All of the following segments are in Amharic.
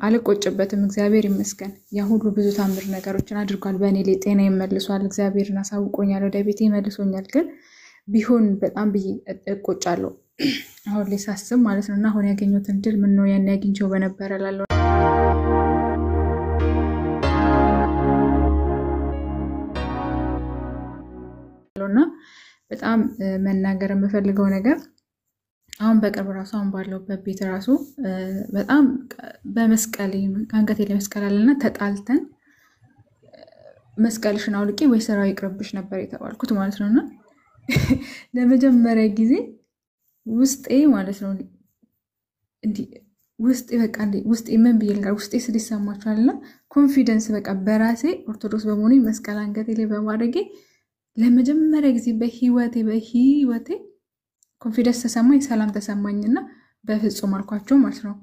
አልቆጭበትም እግዚአብሔር ይመስገን ያ ሁሉ ብዙ ታምር ነገሮችን አድርጓል በእኔ ላይ ጤና ይመልሷል እግዚአብሔርን አሳውቆኛል ወደ ቤቴ መልሶኛል ግን ቢሆን በጣም ብዬ እቆጫለሁ አሁን ላይ ሳስብ ማለት ነውና አሁን ያገኘሁትን ድል ምን ነው ያን ያገኘው በነበረ ላለው እና በጣም መናገር የምፈልገው ነገር አሁን በቅርብ ራሱ አሁን ባለውበት ቤት ራሱ በጣም በመስቀል አንገቴ ላይ መስቀል አለና ተጣልተን መስቀልሽን አውልቂ ወይ ስራው ይቅርብሽ ነበር የተባልኩት ማለት ነውና ለመጀመሪያ ጊዜ ውስጤ ማለት ነው እንዴ ውስጤ በቃ እንዴ ውስጤ ምን ቢልጋር ውስጤ ስለሰማቻለና ኮንፊደንስ በቃ በራሴ ኦርቶዶክስ በመሆኔ መስቀል አንገቴ ላይ በማድረጌ ለመጀመሪያ ጊዜ በህይወቴ ኮንፊደንስ ተሰማኝ ሰላም ተሰማኝና በፍጹም አልኳቸው ማለት ነው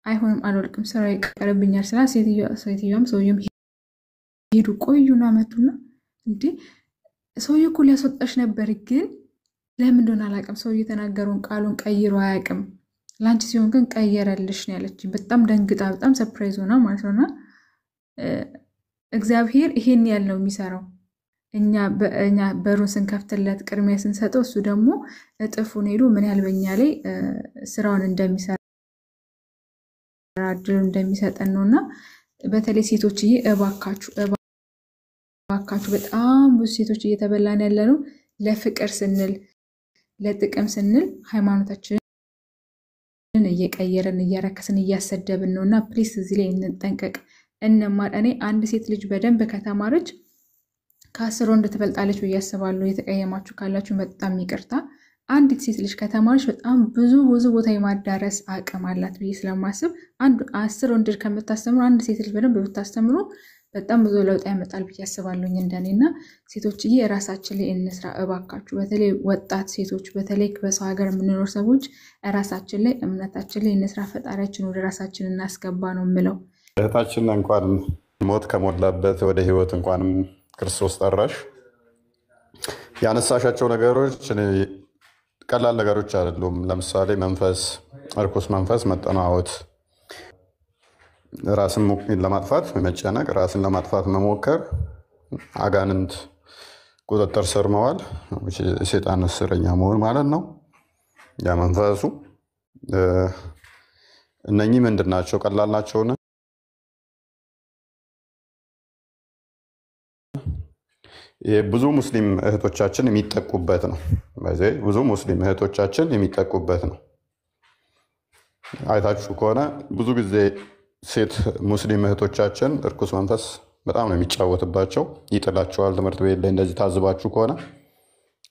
አይሆንም አልወልቅም ስራ ይቀርብኛል ስላ ሴትዮዋም ሰውየም ሄዱ ቆዩና መጡና እንዴ ሰውየው እኮ ሊያስወጣሽ ነበር ግን ለምን እንደሆነ አላውቅም ሰውየው የተናገረውን ቃሉን ቀይሮ አያውቅም ላንቺ ሲሆን ግን ቀየረልሽ ነው ያለችኝ በጣም ደንግጣ በጣም ሰርፕራይዝ ሆና ማለት ነውና እግዚአብሔር ይሄን ያለው የሚሰራው እኛ በሩን ስንከፍትለት ቅድሚያ ስንሰጠው እሱ ደግሞ እጥፉን ሄዶ ምን ያህል በእኛ ላይ ስራውን እንደሚሰራ እንደሚሰጠን ነውና በተለይ ሴቶችዬ እባካችሁ በጣም ብዙ ሴቶች እየተበላን ያለነው ለፍቅር ስንል ለጥቅም ስንል ሃይማኖታችንን እየቀየረን እያረከስን እያሰደብን ነውና ፕሊስ እዚህ ላይ እንጠንቀቅ እንማር እኔ አንድ ሴት ልጅ በደንብ ከተማረች ከአስር ወንድ ትበልጣለች በያስባሉ የተቀየማችሁ ካላችሁ በጣም ይቅርታ አንዲት ሴት ልጅ ከተማረች በጣም ብዙ ቦታ የማዳረስ አቅም አላት ብዬ ስለማስብ አንድ 10 ወንድ ከምታስተምሩ አንድ ሴት ልጅ በደንብ ብታስተምሩ በጣም ብዙ ለውጥ ያመጣል ብዬ አስባለሁኝ እንደኔና ሴቶችዬ ራሳችን ላይ እንስራ እባካችሁ በተለይ ወጣት ሴቶች በተለይ በሰው ሀገር የምንኖር ሰዎች ራሳችን ላይ እምነታችን ላይ እንስራ ፈጣሪያችን ወደ ራሳችን እናስገባ ነው የምለው እህታችን እንኳን ሞት ከሞላበት ወደ ህይወት እንኳን ክርስቶስ ጠራሽ ያነሳሻቸው ነገሮች ቀላል ነገሮች አይደሉም ለምሳሌ መንፈስ እርኩስ መንፈስ መጠናወት ራስን ለማጥፋት መጨነቅ ራስን ለማጥፋት መሞከር አጋንንት ቁጥጥር ስር መዋል ሰይጣን እስረኛ መሆን ማለት ነው ያ መንፈሱ እነኚህ ምንድናቸው ቀላል ናቸው ብዙ ሙስሊም እህቶቻችን የሚጠቁበት ነው በዚህ ብዙ ሙስሊም እህቶቻችን የሚጠቁበት ነው አይታችሁ ከሆነ ብዙ ጊዜ ሴት ሙስሊም እህቶቻችን እርኩስ መንፈስ በጣም ነው የሚጫወትባቸው ይጥላቸዋል ትምህርት ቤት ላይ እንደዚህ ታዝባችሁ ከሆነ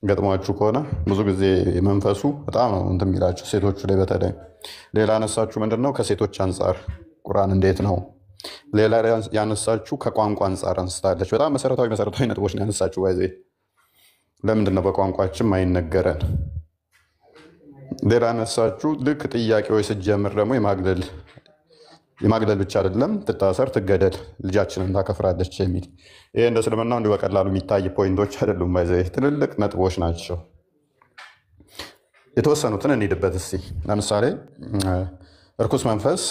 ገጥሟችሁ ከሆነ ብዙ ጊዜ መንፈሱ በጣም ነው እንደሚላቸው ሴቶቹ ላይ በተለይ ሌላ አነሳችሁ ምንድነው ከሴቶች አንፃር ቁርአን እንዴት ነው ሌላ ያነሳችሁ ከቋንቋ አንፃር አንስታለች በጣም መሰረታዊ ነጥቦች ነው ያነሳችሁ ባይዘ ለምንድን ነው በቋንቋችን ማይነገረን ሌላ ያነሳችሁ ልክ ጥያቄው ሲጀምር ደግሞ የማግለል ብቻ አይደለም ትታሰር ትገደል ልጃችንን ታከፍራለች የሚል ይሄ እንደ እስልምናው እንደ በቀላሉ የሚታይ ፖይንቶች አይደሉም ባይዘ ትልልቅ ነጥቦች ናቸው የተወሰኑትን እንሂድበት እስቲ ለምሳሌ እርኩስ መንፈስ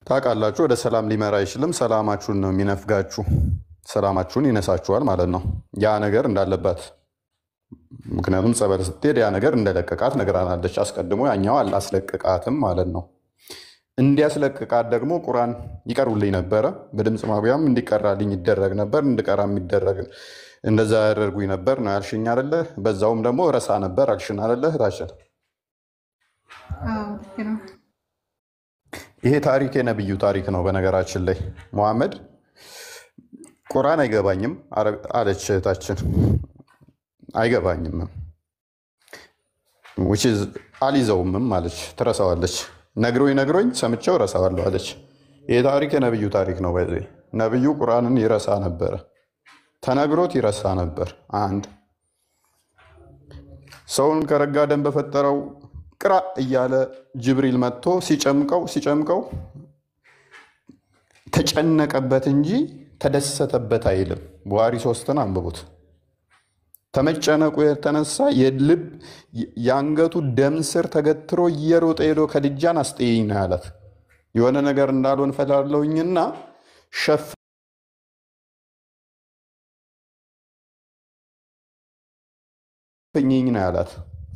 ታቃላችሁ ወደ ሰላም ሊመራ አይችልም ሰላማችሁን ነው የሚነፍጋችሁ ሰላማችሁን ይነሳችኋል ማለት ነው ያ ነገር እንዳለበት ምክንያቱም ጸበል ስትሄድ ያ ነገር እንደለቀቃት ነገራናለች አስቀድሞ ያኛው አላስለቀቃትም ማለት ነው እንዲያስለቀቃት ደግሞ ቁርአን ይቀርብልኝ ነበር በድምጽ ማጉያም እንዲቀራልኝ ይደረግ ነበር እንድቀራም ይደረግ እንደዛ ያደርጉኝ ነበር ነው ያልሽኝ አይደለ በዛውም ደግሞ ረሳ ነበር አልሽን አይደለ ታሸን ይሄ ታሪክ የነብዩ ታሪክ ነው በነገራችን ላይ መሐመድ ቁርአን አይገባኝም አለች ታችን አይገባኝም which is አሊዘውም ማለች ትረሳዋለች ነግሮኝ ሰምቼው ረሳዋለሁ አለች ይሄ ታሪክ የነብዩ ታሪክ ነው ባይዘይ ነብዩ ቁርአንን ይረሳ ነበር ተነግሮት ይረሳ ነበር አንድ ሰውን ከረጋ ደም በፈጠረው ቅራ እያለ ጅብሪል መጥቶ ሲጨምቀው ተጨነቀበት እንጂ ተደሰተበት አይልም ቡሃሪ 3ን አንብቡት ተመጨነቁ የተነሳ የልብ የአንገቱ ደም ስር ተገትሮ እየሮጠ ሄዶ ከድጃን አስጠይኝ ነው ያላት። የሆነ ነገር እንዳልሆን ፈላለሁኝና ሸፍኝኝ ነው ያላት።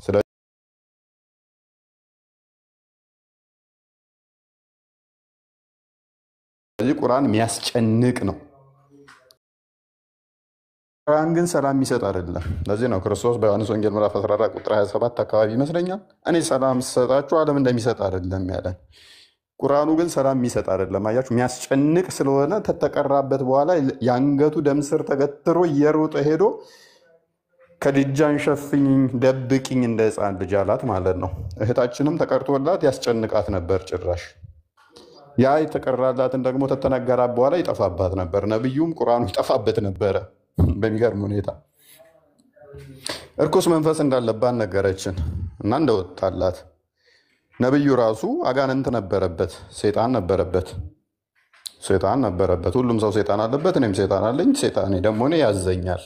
ስለዚህ ቁርአን የሚያስጨንቅ ነው። ቁርአን ግን ሰላም የሚሰጥ አይደለም። ለዚህ ነው ክርስቶስ በዮሐንስ ወንጌል ምዕራፍ 14 ቁጥር 27 አካባቢ ይመስለኛል እኔ ሰላም ስሰጣችሁ ዓለም እንደሚሰጥ አይደለም ያለን። ቁርአኑ ግን ሰላም የሚሰጥ አይደለም። አያችሁ፣ የሚያስጨንቅ ስለሆነ ተተቀራበት በኋላ የአንገቱ ደም ስር ተገትሮ እየሮጠ ሄዶ ከድጃን ሸፍኝኝ ደብቅኝ እንደ ሕፃን ልጅ አላት ማለት ነው። እህታችንም ተቀርቶላት ያስጨንቃት ነበር ጭራሽ። ያ የተቀራላትን ደግሞ ተተነገራት በኋላ ይጠፋባት ነበር። ነብዩም ቁርአኑ ይጠፋበት ነበረ። በሚገርም ሁኔታ እርኩስ መንፈስ እንዳለባት ነገረችን እና እንደወጣላት። ነብዩ ራሱ አጋንንት ነበረበት፣ ሰይጣን ነበረበት። ሁሉም ሰው ሰይጣን አለበት። እኔም ሰይጣን አለኝ። ሰይጣኔ ደግሞ እኔ ያዘኛል፣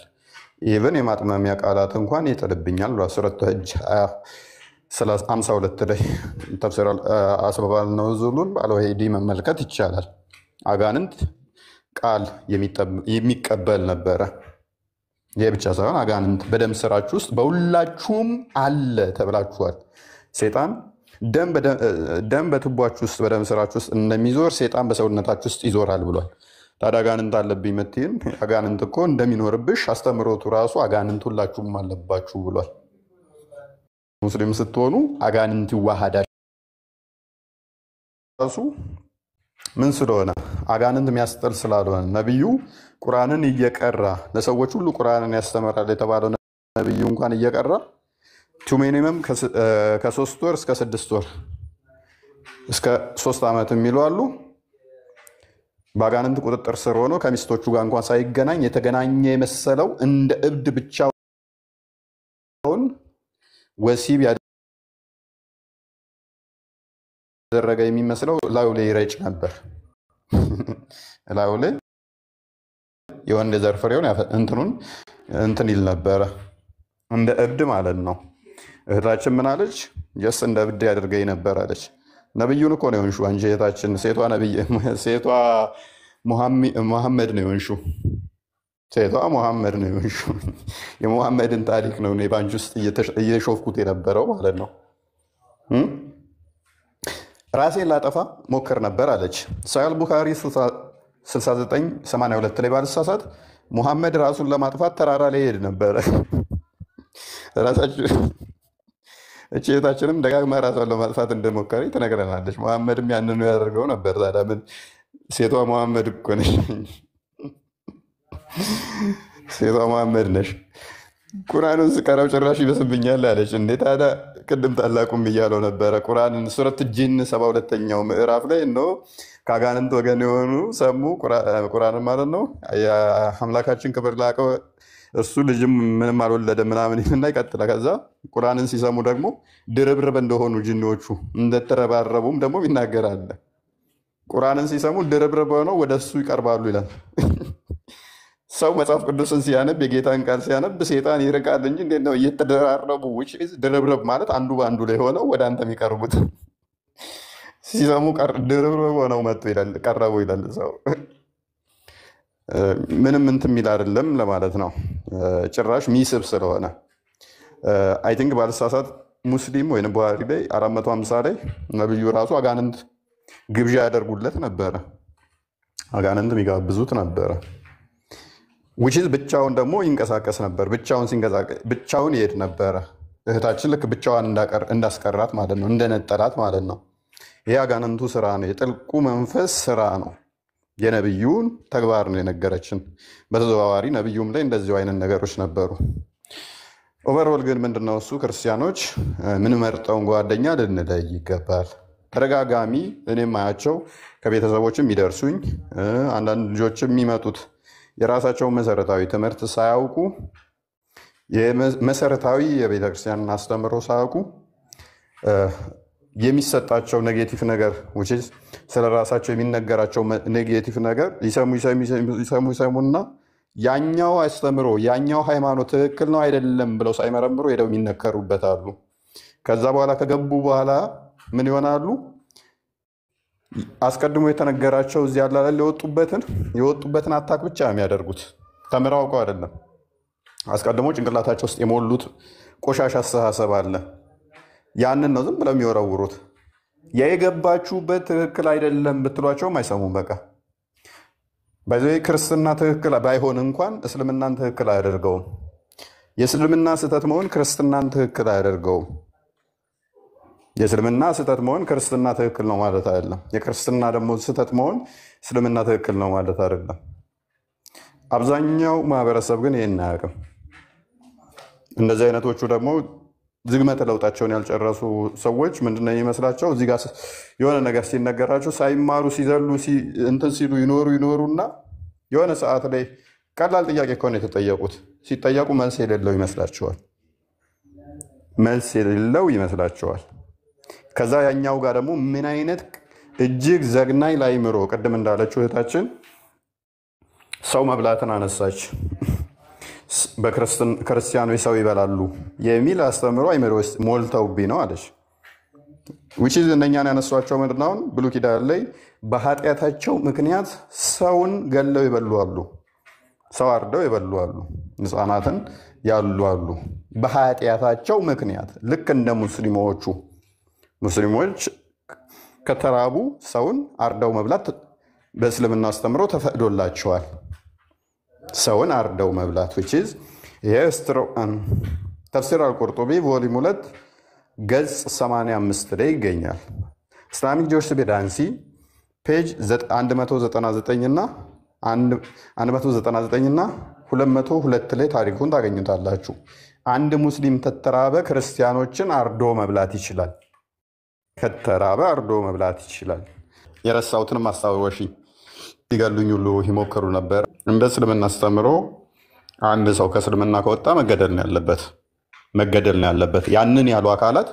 ኢቭን የማጥመሚያ ቃላት እንኳን ይጥልብኛል ብሏል። ሱረቱ ሐጅ 52 ላይ ተፍሲር አስባባል ነው ዙሉን ባለወሂዲ መመልከት ይቻላል። አጋንንት ቃል የሚቀበል ነበረ። ይህ ብቻ ሳይሆን አጋንንት በደም ስራችሁ ውስጥ በሁላችሁም አለ ተብላችኋል። ሰይጣን ደም በትቧችሁ ውስጥ በደም ስራችሁ ውስጥ እንደሚዞር ሰይጣን በሰውነታችሁ ውስጥ ይዞራል ብሏል። ታዲያ አጋንንት አለብኝ የምትይን አጋንንት እኮ እንደሚኖርብሽ አስተምሮቱ ራሱ አጋንንት ሁላችሁም አለባችሁ ብሏል። ሙስሊም ስትሆኑ አጋንንት ይዋሃዳል ራሱ ምን ስለሆነ አጋንንት የሚያስጠል ስላልሆነ ነብዩ ቁርአንን እየቀራ ለሰዎች ሁሉ ቁርአንን ያስተምራል የተባለው ነብዩ እንኳን እየቀራ ሚኒመም ከ3 ወር እስከ 6 ወር እስከ 3 ዓመት የሚሉ አሉ። በአጋንንት ቁጥጥር ስር ሆኖ ከሚስቶቹ ጋር እንኳን ሳይገናኝ የተገናኘ የመሰለው እንደ እብድ ብቻውን ወሲብ ያደረገ የሚመስለው ላዩ ላይ ይረጭ ነበር። ላዩ ላይ የወንድ ዘር ፍሬውን እንትን ይል ነበረ፣ እንደ እብድ ማለት ነው። እህታችን ምን አለች? ጀስ እንደ እብድ ያደርገኝ ነበር አለች። ነብዩን እኮ ነው የሆንሽው አንቺ እህታችን። ሴቷ ሙሐመድ ነው የሆንሽው። ሴቷ ሙሐመድ ነው የሆንሽው። የሙሐመድን ታሪክ ነው እኔ ባንቺ ውስጥ እየሾፍኩት የነበረው ማለት ነው። ራሴን ላጠፋ ሞክር ነበር አለች። ሳሂህ ቡኻሪ 6982 ላይ ባልሳሳት ሙሐመድ ራሱን ለማጥፋት ተራራ ላይ ሄድ ነበረ። ራሳችሁ እህታችንም ደጋግማ ራሷን ለማጥፋት እንደሞከረ ትነግረናለች። ሙሐመድም ያንኑ ያደርገው ነበር። ታዲያ ምን ሴቷ ሙሐመድ እኮ ነሽ፣ ሴቷ ሙሐመድ ነሽ። ቁርአኑን ስቀራው ጭራሽ ይበስብኛል አለች። እንዴ ታዲያ ቅድም ታላቁም እያለው ነበረ። ቁርአንን ሱረት ጂን 72ኛው ምዕራፍ ላይ ነው ከአጋንንት ወገን የሆኑ ሰሙ ቁርአንን ማለት ነው የአምላካችን ክብር ላቀው እሱ ልጅም ምንም አልወለደ ምናምን ይልና ይቀጥላል። ከዛ ቁርአንን ሲሰሙ ደግሞ ድርብርብ እንደሆኑ ጂኒዎቹ እንደተረባረቡም ደግሞ ይናገራል። ቁርአንን ሲሰሙ ድርብርብ ሆነው ወደ እሱ ይቀርባሉ ይላል። ሰው መጽሐፍ ቅዱስን ሲያነብ የጌታን ቃል ሲያነብ ሰይጣን ይርቃል እንጂ እንዴት ነው እየተደራረቡ? ድርብርብ ማለት አንዱ በአንዱ ላይ ሆነው ወደ አንተ የሚቀርቡት። ሲሰሙ ድርብርብ ሆነው መጡ ይላል፣ ቀረቡ ይላል። ሰው ምንም እንትን የሚል አይደለም ለማለት ነው። ጭራሽ ሚስብ ስለሆነ አይ ቲንክ ባልሳሳት ሙስሊም ወይም ቡሃሪ ላይ 450 ላይ ነብዩ ራሱ አጋንንት ግብዣ ያደርጉለት ነበረ፣ አጋንንት የሚጋብዙት ነበረ። ውጪዝ ብቻውን ደግሞ ይንቀሳቀስ ነበር። ብቻውን ይሄድ ነበረ። እህታችን ልክ ብቻዋን እንዳስቀራት ማለት ነው፣ እንደነጠላት ማለት ነው። ይሄ አጋንንቱ ስራ ነው፣ የጥልቁ መንፈስ ስራ ነው። የነብዩን ተግባር ነው የነገረችን። በተዘዋዋሪ ነብዩም ላይ እንደዚሁ አይነት ነገሮች ነበሩ። ኦቨርኦል ግን ምንድነው እሱ ክርስቲያኖች ምን መርጠውን ጓደኛ ልንለይ ይገባል። ተደጋጋሚ እኔም ማያቸው ከቤተሰቦችም ይደርሱኝ አንዳንድ ልጆችም የሚመጡት የራሳቸውን መሰረታዊ ትምህርት ሳያውቁ መሰረታዊ የቤተክርስቲያን አስተምሮ ሳያውቁ የሚሰጣቸው ኔጌቲቭ ነገር ስለ ራሳቸው የሚነገራቸው ኔጌቲቭ ነገር ይሰሙና ያኛው አስተምሮ ያኛው ሃይማኖት ትክክል ነው አይደለም ብለው ሳይመረምሩ ሄደው የሚነከሩበታሉ። ከዛ በኋላ ከገቡ በኋላ ምን ይሆናሉ? አስቀድሞ የተነገራቸው እዚህ ያላለ የወጡበትን አታክ ብቻ የሚያደርጉት ተምረው አውቀው አይደለም። አስቀድሞ ጭንቅላታቸው ውስጥ የሞሉት ቆሻሻ አስተሳሰብ አለ። ያንን ነው ዝም ብለው የሚወረውሩት። የገባችሁበት ትክክል አይደለም ብትሏቸውም አይሰሙም። በቃ በዚህ ክርስትና ትክክል ባይሆን እንኳን እስልምናን ትክክል አያደርገውም። የእስልምና ስህተት መሆን ክርስትናን ትክክል አያደርገውም። የእስልምና ስህተት መሆን ክርስትና ትክክል ነው ማለት አይደለም። የክርስትና ደግሞ ስህተት መሆን እስልምና ትክክል ነው ማለት አይደለም። አብዛኛው ማህበረሰብ ግን ይህን አያውቅም። እንደዚህ አይነቶቹ ደግሞ ዝግመተ ለውጣቸውን ያልጨረሱ ሰዎች ምንድነው የሚመስላቸው? እዚህ ጋር የሆነ ነገር ሲነገራቸው ሳይማሩ ሲዘሉ እንትን ሲሉ ይኖሩና የሆነ ሰዓት ላይ ቀላል ጥያቄ ከሆነ የተጠየቁት ሲጠየቁ መልስ የሌለው ይመስላቸዋል። ከዛ ያኛው ጋር ደግሞ ምን አይነት እጅግ ዘግናኝ ላይምሮ ቅድም እንዳለችው እህታችን ሰው መብላትን አነሳች። ክርስቲያኖች ሰው ይበላሉ የሚል አስተምሮ አይምሮ ውስጥ ሞልተውብኝ ነው አለች። which is እነኛን ያነሷቸው ምንድነው? ብሉይ ኪዳን ላይ በኃጢአታቸው ምክንያት ሰውን ገለው ይበሉ አሉ፣ ሰው አርደው ይበሉ አሉ፣ ሕፃናትን ያሉ አሉ። በኃጢአታቸው ምክንያት ልክ እንደ ሙስሊሞች ከተራቡ ሰውን አርደው መብላት በእስልምና አስተምሮ ተፈቅዶላቸዋል። ሰውን አርደው መብላት which is ተፍሲር አልቁርጡቢ ቮሊዩም 2 ገጽ 85 ላይ ይገኛል። ኢስላሚክ ጁሪስፕሩደንሲ ፔጅ 199 እና 202 ላይ ታሪኩን ታገኙታላችሁ። አንድ ሙስሊም ከተራበ ክርስቲያኖችን አርዶ መብላት ይችላል። ከተራበ አርዶ መብላት ይችላል። የረሳሁትንም አስታወሺኝ። ሊገሉኝ ሁሉ ይሞክሩ ነበር። እንደ እስልምና አስተምሮ አንድ ሰው ከእስልምና ከወጣ መገደል ነው ያለበት። ያንን ያሉ አካላት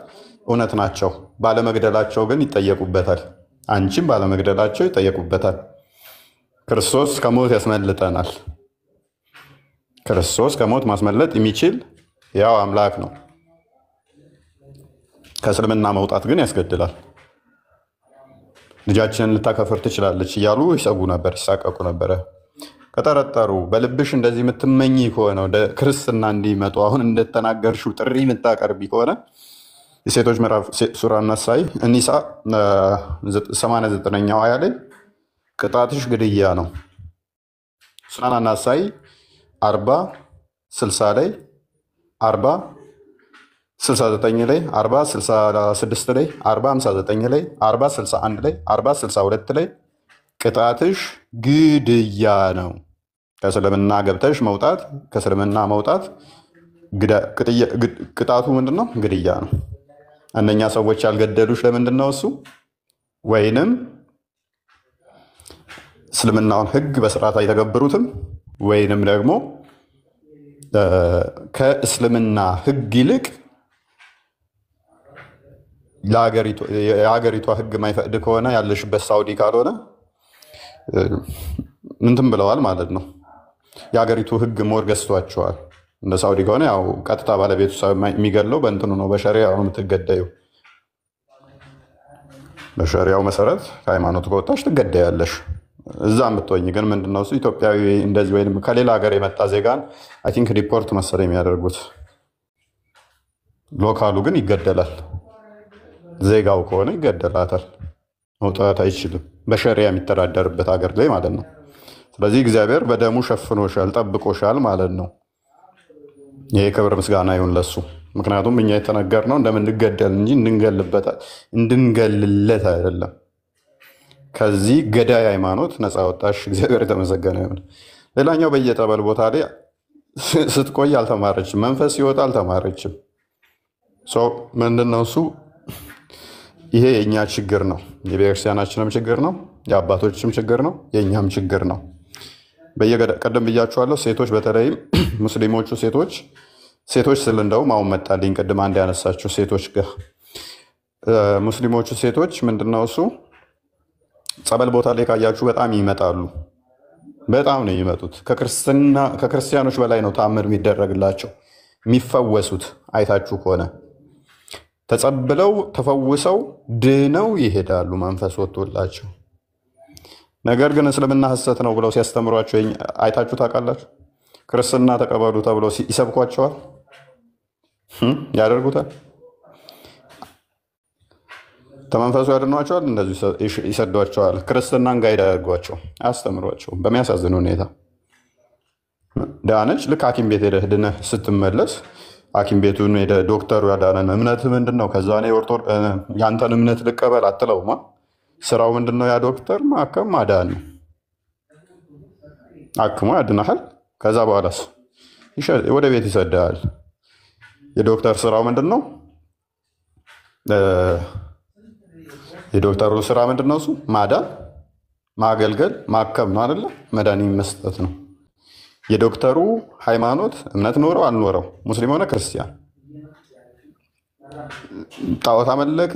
እውነት ናቸው። ባለመግደላቸው ግን ይጠየቁበታል። አንቺም ባለመግደላቸው ይጠየቁበታል። ክርስቶስ ከሞት ያስመልጠናል። ክርስቶስ ከሞት ማስመለጥ የሚችል ያው አምላክ ነው። ከእስልምና መውጣት ግን ያስገድላል። ልጃችንን ልታከፍር ትችላለች እያሉ ይሰጉ ነበር፣ ይሳቀቁ ነበረ። ከጠረጠሩ በልብሽ እንደዚህ የምትመኝ ከሆነ ወደ ክርስትና እንዲመጡ አሁን እንደተናገርሽው ጥሪ የምታቀርቢ ከሆነ የሴቶች ምዕራፍ ሱራ ናሳይ እኒሳ 89ኛው አያ ላይ ቅጣትሽ ግድያ ነው። ሱራ ናሳይ 40:60 ላይ 40:69 ላይ 40:66 ላይ 40:59 ላይ 40:61 ላይ 40:62 ላይ ቅጣትሽ ግድያ ነው። ከእስልምና ገብተሽ መውጣት ከእስልምና መውጣት ቅጣቱ ምንድን ነው? ግድያ ነው። እነኛ ሰዎች ያልገደሉሽ ለምንድን ነው? እሱ ወይንም እስልምናውን ሕግ በስርዓት አይተገብሩትም ወይንም ደግሞ ከእስልምና ሕግ ይልቅ የሀገሪቷ ሕግ ማይፈቅድ ከሆነ ያለሽበት ሳውዲ ካልሆነ ምንትን ብለዋል ማለት ነው። የሀገሪቱ ሕግ ሞር ገዝቷቸዋል። እንደ ሳውዲ ከሆነ ያው ቀጥታ ባለቤቱ የሚገለው በእንትኑ ነው፣ በሸሪያው ነው የምትገደዩ። በሸሪያው መሰረት ከሃይማኖት ከወጣሽ ትገደያለሽ። እዛ የምትወኝ ግን ምንድነው እሱ ኢትዮጵያዊ እንደዚህ ወይም ከሌላ ሀገር የመጣ ዜጋን አይ ቲንክ ሪፖርት መሰለኝ የሚያደርጉት። ሎካሉ ግን ይገደላል። ዜጋው ከሆነ ይገደላታል። መውጣት አይችልም። በሸሪያ የሚተዳደርበት ሀገር ላይ ማለት ነው። ስለዚህ እግዚአብሔር በደሙ ሸፍኖሻል፣ ጠብቆሻል ማለት ነው። ይሄ ክብር ምስጋና ይሁን ለሱ። ምክንያቱም እኛ የተነገርነው እንደምንገደል እንጂ እንድንገልለት አይደለም። ከዚህ ገዳይ ሃይማኖት ነፃ ወጣሽ። እግዚአብሔር የተመሰገነ ይሁን። ሌላኛው በየጠበል ቦታ ላይ ስትቆይ አልተማረችም። መንፈስ ሲወጣ አልተማረችም። ምንድነው እሱ? ይሄ የእኛ ችግር ነው። የቤተክርስቲያናችንም ችግር ነው። የአባቶችም ችግር ነው። የእኛም ችግር ነው። ቀደም ብያችኋለሁ። ሴቶች በተለይም ሙስሊሞቹ ሴቶች ስል እንደውም አሁን መጣልኝ ቅድም አንድ ያነሳችሁ ሴቶች ጋር ሙስሊሞቹ ሴቶች ምንድነው እሱ ጸበል ቦታ ላይ ካያችሁ በጣም ይመጣሉ። በጣም ነው የሚመጡት። ከክርስቲያኖች በላይ ነው ተአምር የሚደረግላቸው የሚፈወሱት። አይታችሁ ከሆነ ተጸብለው ተፈውሰው ድነው ይሄዳሉ መንፈስ ወጥቶላቸው። ነገር ግን እስልምና ሐሰት ነው ብለው ሲያስተምሯቸው አይታችሁ ታውቃላችሁ? ክርስትና ተቀበሉ ተብለው ይሰብኳቸዋል፣ ያደርጉታል። ተመንፈሱ ያድኗቸዋል፣ እንደዚሁ ይሰዷቸዋል። ክርስትናን ጋይድ ያደርጓቸው፣ አያስተምሯቸው። በሚያሳዝን ሁኔታ ዳነች። ልክ ሐኪም ቤት ሄደህ ድነህ ስትመለስ ሐኪም ቤቱን ሄደህ ዶክተሩ ያዳነን እምነት ምንድን ነው? ከዛ ያንተን እምነት ልቀበል አትለውማ። ስራው ምንድን ነው? ያ ዶክተር ማከም ማዳን ነው። አክሞ ያድናሃል። ከዛ በኋላስ ወደ ቤት ይሰድሃል። የዶክተር ስራው ምንድን ነው? የዶክተሩ ስራ ምንድን ነው? እሱ ማዳን፣ ማገልገል፣ ማከም ነው አይደለ? መድኃኒት መስጠት ነው። የዶክተሩ ሃይማኖት እምነት ኖረው አልኖረው፣ ሙስሊም ሆነ ክርስቲያን፣ ጣዖት አመለከ፣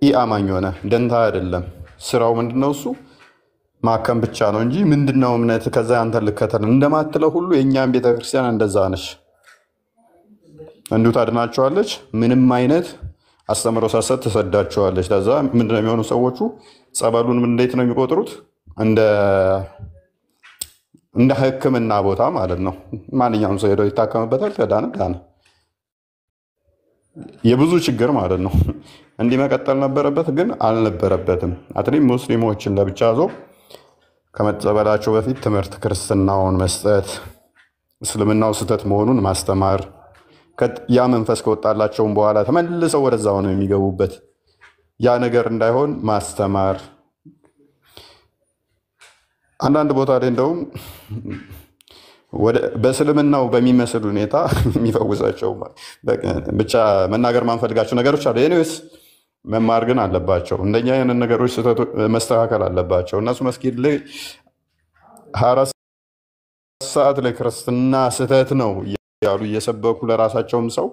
ኢአማኝ ሆነ ደንታ አይደለም። ስራው ምንድነው? እሱ ማከም ብቻ ነው እንጂ ምንድነው እምነት ከዛ አንተ ልከተል እንደማትለው ሁሉ የእኛም ቤተክርስቲያን እንደዛ ነች። እንዲሁ ታድናቸዋለች። ምንም አይነት አስተምሮ ሳሰጥ ትሰዳቸዋለች። ከዛ ምንድነው የሚሆኑ ሰዎቹ? ጸበሉን እንዴት ነው የሚቆጥሩት? እንደ ሕክምና ቦታ ማለት ነው። ማንኛውም ሰው ሄዶ ይታከምበታል። ከዳነ ዳነ። የብዙ ችግር ማለት ነው። እንዲህ መቀጠል ነበረበት፣ ግን አልነበረበትም። አትሊም ሙስሊሞችን ለብቻ ዞ ከመጸበላቸው በፊት ትምህርት ክርስትናውን መስጠት፣ እስልምናው ስህተት መሆኑን ማስተማር፣ ያ መንፈስ ከወጣላቸውም በኋላ ተመልሰው ወደዛው ነው የሚገቡበት። ያ ነገር እንዳይሆን ማስተማር። አንዳንድ ቦታ ላይ እንደውም በእስልምናው በሚመስል ሁኔታ የሚፈውሳቸው ብቻ መናገር ማንፈልጋቸው ነገሮች አሉ። ኤኒዌይስ መማር ግን አለባቸው። እንደኛ አይነት ነገሮች መስተካከል አለባቸው። እነሱ መስጊድ ላይ 24 ሰዓት ላይ ክርስትና ስህተት ነው ያሉ እየሰበኩ ለራሳቸውም ሰው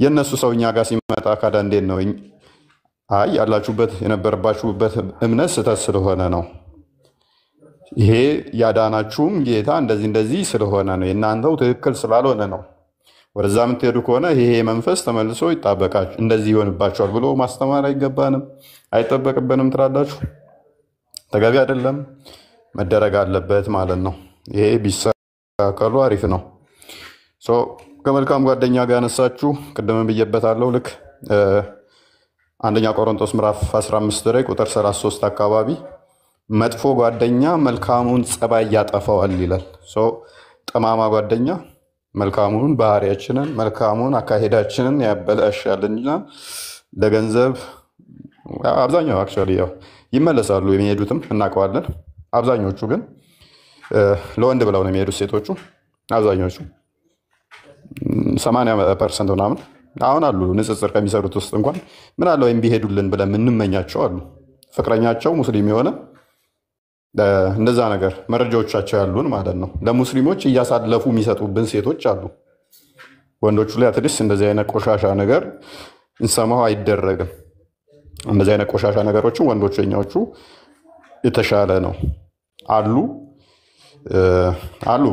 የእነሱ ሰው እኛ ጋር ሲመጣ ካዳ እንዴት ነው? አይ ያላችሁበት የነበረባችሁበት እምነት ስህተት ስለሆነ ነው፣ ይሄ ያዳናችሁም ጌታ እንደዚህ ስለሆነ ነው፣ የእናንተው ትክክል ስላልሆነ ነው። ወደዛ የምትሄዱ ከሆነ ይሄ መንፈስ ተመልሶ ይጣበቃችሁ እንደዚህ ይሆንባችኋል ብሎ ማስተማር አይገባንም፣ አይጠበቅብንም ትላላችሁ። ተገቢ አይደለም፣ መደረግ አለበት ማለት ነው። ይሄ ቢስተካከሉ አሪፍ ነው። ከመልካም ጓደኛ ጋር ያነሳችሁ ቅድም ብዬበታለሁ። ልክ አንደኛ ቆሮንቶስ ምዕራፍ 15 ላይ ቁጥር 33 አካባቢ መጥፎ ጓደኛ መልካሙን ጸባይ ያጠፋዋል ይላል። ጠማማ ጓደኛ መልካሙን ባህሪያችንን መልካሙን አካሄዳችንን ያበላሻልና ለገንዘብ አብዛኛው አክቹዋሊ ያው ይመለሳሉ፣ የሚሄዱትም እናውቀዋለን። አብዛኞቹ ግን ለወንድ ብለው ነው የሚሄዱት። ሴቶቹ አብዛኞቹ 80% ምናምን አሁን አሉ ንጽጽር ከሚሰሩት ውስጥ እንኳን ምን አለ ወይም ቢሄዱልን ብለን የምንመኛቸው አሉ። ፍቅረኛቸው ሙስሊም የሆነ እንደዛ ነገር መረጃዎቻቸው ያሉን ማለት ነው። ለሙስሊሞች እያሳለፉ የሚሰጡብን ሴቶች አሉ። ወንዶቹ ላይ አትሊስት እንደዚህ አይነት ቆሻሻ ነገር እንሰማው አይደረግም። እንደዚህ አይነት ቆሻሻ ነገሮችን ወንዶቹ የኛዎቹ የተሻለ ነው አሉ።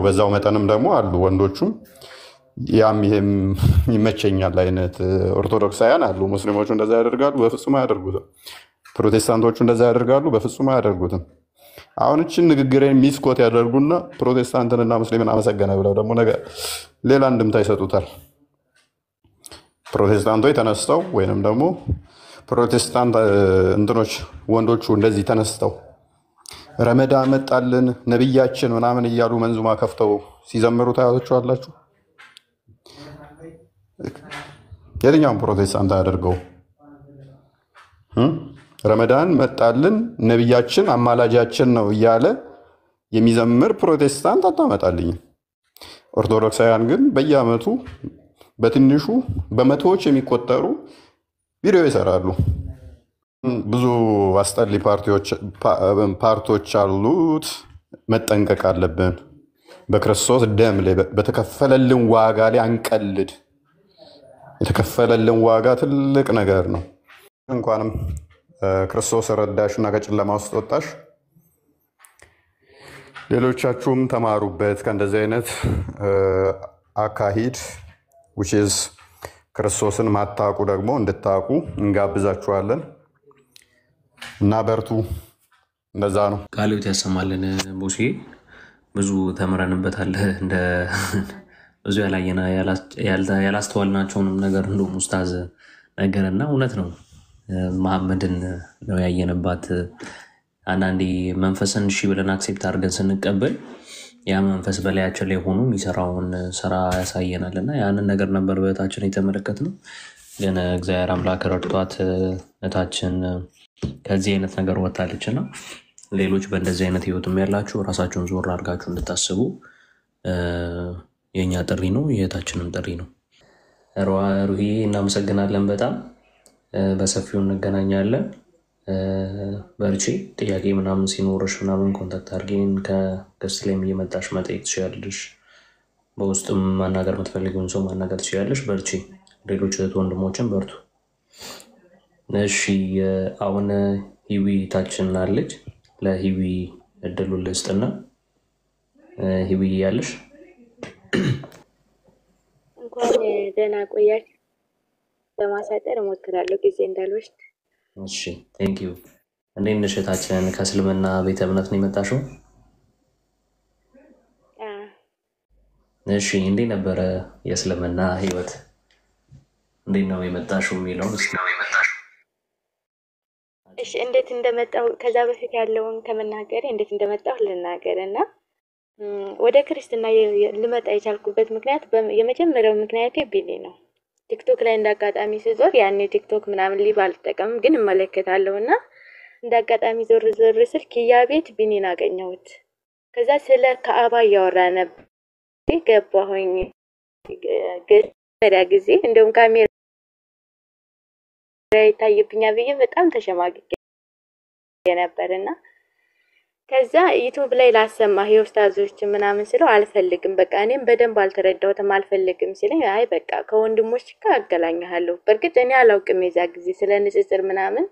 በዛው መጠንም ደግሞ አሉ ወንዶቹም ያም ይሄም ይመቸኛል አይነት ኦርቶዶክሳውያን አሉ። ሙስሊሞቹ እንደዛ ያደርጋሉ? በፍጹም አያደርጉትም። ፕሮቴስታንቶቹ እንደዛ ያደርጋሉ? በፍጹም አያደርጉትም። አሁን እችን ንግግሬን ሚስኮት ያደርጉና ፕሮቴስታንትንና ሙስሊምን አመሰገነ ብለው ደግሞ ነገር ሌላ እንድምታ ይሰጡታል። ፕሮቴስታንቶች ተነስተው ወይንም ደግሞ ፕሮቴስታንት እንትኖች ወንዶቹ እንደዚህ ተነስተው ረመዳን መጣልን ነብያችን ምናምን እያሉ መንዙማ ከፍተው ሲዘምሩ ታያላችሁ። የትኛውም ፕሮቴስታንት አያደርገው። ረመዳን መጣልን ነብያችን አማላጃችን ነው እያለ የሚዘምር ፕሮቴስታንት አታመጣልኝ። ኦርቶዶክሳውያን ግን በየዓመቱ በትንሹ በመቶዎች የሚቆጠሩ ቪዲዮ ይሰራሉ። ብዙ አስጠሊ ፓርቶች አሉት። መጠንቀቅ አለብን። በክርስቶስ ደም ላይ በተከፈለልን ዋጋ ላይ አንቀልድ። የተከፈለልን ዋጋ ትልቅ ነገር ነው። እንኳንም ክርስቶስ ረዳሽ እና ከጨለማ ውስጥ ወጣሽ። ሌሎቻችሁም ተማሩበት ከእንደዚህ አይነት አካሂድ which is ክርስቶስን ማታቁ ደግሞ እንድታቁ እንጋብዛችኋለን እና በርቱ። እንደዛ ነው። ቃልዮት ያሰማልን ቦሴ ብዙ ተምረንበታል። እንደ ብዙ ያላስተዋልናቸውንም ነገር እንደውም ኡስታዝ ነገርና እውነት ነው። መሐመድን ነው ያየንባት። አንዳንዴ መንፈስን እሺ ብለን አክሴፕት አድርገን ስንቀበል ያ መንፈስ በላያችን ላይ ሆኖ የሚሰራውን ስራ ያሳየናልና ያንን ነገር ነበር በእህታችን የተመለከትነው። ግን እግዚአብሔር አምላክ ረድቷት እህታችን ከዚህ አይነት ነገር ወጣለችና ሌሎች በእንደዚህ አይነት ህይወትም ያላችሁ ራሳችሁን ዞር አድርጋችሁ እንድታስቡ የኛ ጥሪ ነው፣ የእህታችንም ጥሪ ነው። ሩሂ እናመሰግናለን በጣም በሰፊው እንገናኛለን። በርቺ። ጥያቄ ምናምን ሲኖርሽ ምናምን ኮንታክት አድርጊን። ከገስት ላይም እየመጣሽ መጠየቅ ትችያለሽ። በውስጥም ማናገር የምትፈልጊውን ሰው ማናገር ትችያለሽ። በርቺ። ሌሎች እህት ወንድሞችን በርቱ። እሺ አሁን ሂዊ ታችን አለች። ለሂዊ እድሉን ልስጥና ሂዊ ያለሽ እንኳን ደህና ቆያችሁ። ለማሳጠር እሞክራለሁ ጊዜ እንዳልወስድ። እሺ ቴንክ ዩ። እንዴት ነሽ እህታችን? ከእስልምና ቤተ እምነት ነው የመጣሽው? እሺ እንዴት ነበረ የእስልምና ህይወት? እንዴት ነው የመጣሽው የሚለው እስኪ ነው የመጣሽው? እሺ እንዴት እንደመጣው ከዛ በፊት ያለውን ከመናገሬ እንዴት እንደመጣው ልናገርና ወደ ክርስትና ልመጣ የቻልኩበት ምክንያት የመጀመሪያው ምክንያቴ ቢኒ ነው። ቲክቶክ ላይ እንዳጋጣሚ ስዞር ያኔ ቲክቶክ ምናምን ሊብ አልጠቀምም ግን እመለከታለሁና እንዳጋጣሚ ዞር ስል ኪያ ቤት ቢኒን አገኘሁት። ከዛ ስለ ከአባ እያወራ ነበር። ገባሁኝ። ገሪያ ጊዜ እንደውም ካሜራ ይታይብኛል ብዬ በጣም ተሸማግቄ ነበርና ከዛ ዩቲዩብ ላይ ላሰማህ የኡስታዞች ምናምን ስለው አልፈልግም በቃ እኔም በደንብ አልተረዳሁትም አልፈልግም ሲለኝ አይ በቃ ከወንድሞች ጋር አገናኛለሁ። በርግጥ እኔ አላውቅም የዛ ጊዜ ስለ ንጽጽር ምናምን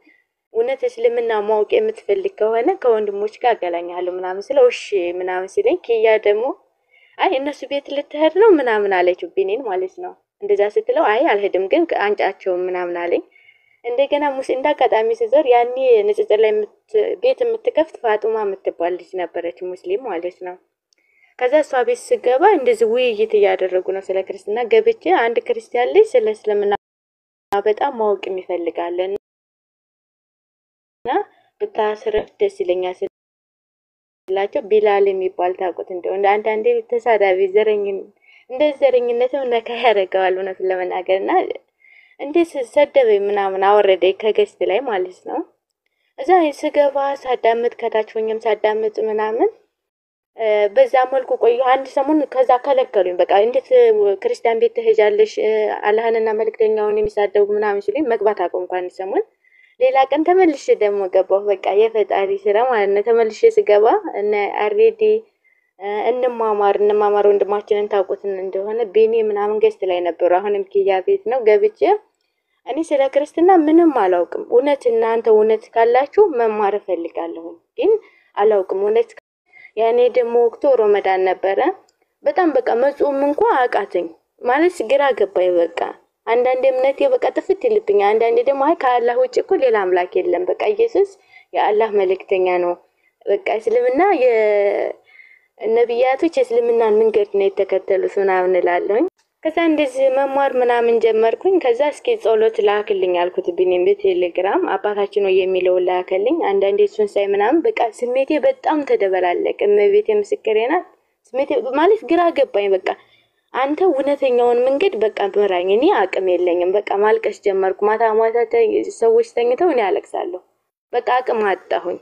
እውነት እስልምና ማወቅ የምትፈልግ ከሆነ ከወንድሞች ጋር አገናኛለሁ ምናምን ስለው እሺ ምናምን ሲለኝ ኪያ ደግሞ አይ እነሱ ቤት ልትሄድ ነው ምናምን አለችው ቢኒን ማለት ነው። እንደዛ ስትለው አይ አልሄድም ግን አንጫቸው ምናምን አለኝ። እንደገና እንዳጋጣሚ ስዞር ያኔ ንጽጽር ላይ ቤት የምትከፍት ፋጡማ የምትባል ልጅ ነበረች ሙስሊም ማለት ነው። ከዛ እሷ ቤት ስገባ እንደዚህ ውይይት እያደረጉ ነው ስለ ክርስትና። ገብቼ አንድ ክርስቲያን ልጅ ስለ እስልምና በጣም ማወቅ ይፈልጋልና ብታስረፍ ደስ ይለኛል ስላቸው ቢላል የሚባል ታውቁት እንደው አንዳንዴ ተሳዳቢ ዘረኝነትም ነካ ያደርገዋል እውነቱን ለመናገርና እንዴት ሰደበኝ ምናምን አወረደኝ ከገስት ላይ ማለት ነው። እዛ ስገባ ሳዳምጥ ከታች ሆኜም ሳዳምጥ ምናምን በዛ መልኩ ቆየሁ አንድ ሰሞን። ከዛ ከለከሉኝ በቃ እንዴት ክርስቲያን ቤት ትሄጃለሽ አላህንና መልእክተኛውን የሚሳደቡ ምናምን ሲሉኝ መግባት አቆምኩ አንድ ሰሞን። ሌላ ቀን ተመልሼ ደግሞ ገባሁ። በቃ የፈጣሪ ስራ ማለት ነው። ተመልሼ ስገባ እነ አሬዲ እንማማር ወንድማችንን ታውቁትን እንደሆነ ቢኒ ምናምን ገስት ላይ ነበሩ። አሁንም ኪያ ቤት ነው ገብቼ እኔ ስለ ክርስትና ምንም አላውቅም። እውነት እናንተ እውነት ካላችሁ መማር እፈልጋለሁ ግን አላውቅም እውነት። ያኔ ደግሞ ወቅቱ ረመዳን ነበረ። በጣም በቃ መጾም እንኳን አቃተኝ ማለት ግራ ገባኝ። በቃ አንዳንዴ እምነቴ በቃ ጥፍት ይልብኛል። አንዳንዴ ደግሞ አይ ከአላህ ውጭ እኮ ሌላ አምላክ የለም በቃ ኢየሱስ የአላህ መልእክተኛ ነው። በቃ እስልምና የነብያቶች እስልምናን መንገድ ነው የተከተሉት ምናምን እላለሁኝ። ከዛ እንደዚህ መማር ምናምን ጀመርኩኝ። ከዛ እስኪ ጸሎት ላክልኝ አልኩት ቢኒም በቴሌግራም አባታችን ነው የሚለው ላከልኝ። አንዳንዴ እሱን ሳይ ምናምን በቃ ስሜቴ በጣም ተደበላለቀ። እመቤቴ ምስክሬ ናት። ስሜቴ ማለት ግራ ገባኝ። በቃ አንተ እውነተኛውን መንገድ በቃ ምራኝ፣ እኔ አቅም የለኝም። በቃ ማልቀስ ጀመርኩ። ማታ ሰዎች ተኝተው እኔ አለቅሳለሁ። በቃ አቅም አጣሁኝ።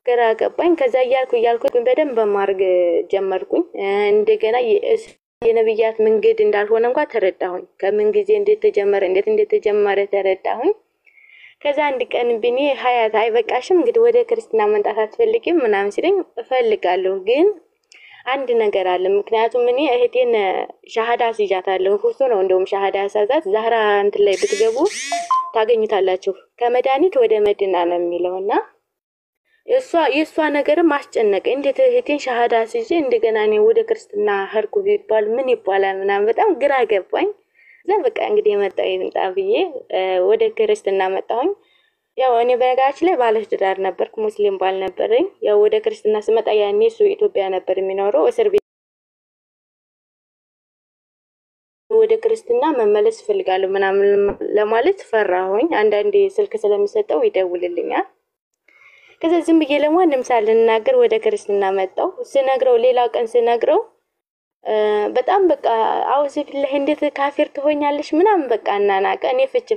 ግራ ገባኝ። ከዛ እያልኩኝ በደንብ ማርግ ጀመርኩኝ። እንደገና የነብያት መንገድ እንዳልሆነ እንኳን ተረዳሁኝ። ከምን ጊዜ እንዴት ተጀመረ ተረዳሁኝ። ከዛ አንድ ቀን ቢኒ ሀያት አይበቃሽም እንግዲህ ወደ ክርስትና መምጣት አትፈልጊም ምናምን ሲለኝ እፈልጋለሁ ግን አንድ ነገር አለ። ምክንያቱም እኔ እህቴን ሻሃዳ አስይዛታለሁ። ሁሉ ነው እንደውም ሻሃዳ አሳዛት ዛህራ እንትን ላይ ብትገቡ ታገኙታላችሁ። ከመድኃኒት ወደ መድና ነው የሚለውና የሷ ነገርም አስጨነቀ። እንዴት እህቴን ሻሃዳ ሲጂ እንደገና እኔ ወደ ክርስትና ሄድኩ ቢባል ምን ይባላል ምናምን በጣም ግራ ገባኝ። ዘን በቃ እንግዲህ የመጣው ይምጣ ብዬ ወደ ክርስትና መጣሁኝ። ያው እኔ በነገራችን ላይ ባለ ትዳር ነበርኩ፣ ሙስሊም ባል ነበረኝ። ያው ወደ ክርስትና ስመጣ ያኔ እሱ ኢትዮጵያ ነበር የሚኖረው እስር ቤት። ወደ ክርስትና መመለስ ፈልጋለሁ ምናምን ለማለት ፈራሁኝ። አንዳንዴ ስልክ ስለሚሰጠው ይደውልልኛል። ከዛ ዝም ብዬ ለማንም ሳልናገር ወደ ክርስትና መጣሁ። ስነግረው ሌላ ቀን ስነግረው በጣም በቃ አውዝ ቢላህ እንዴት ካፊር ትሆኛለሽ ምናምን በቃ እናናቀ። እኔ ፍች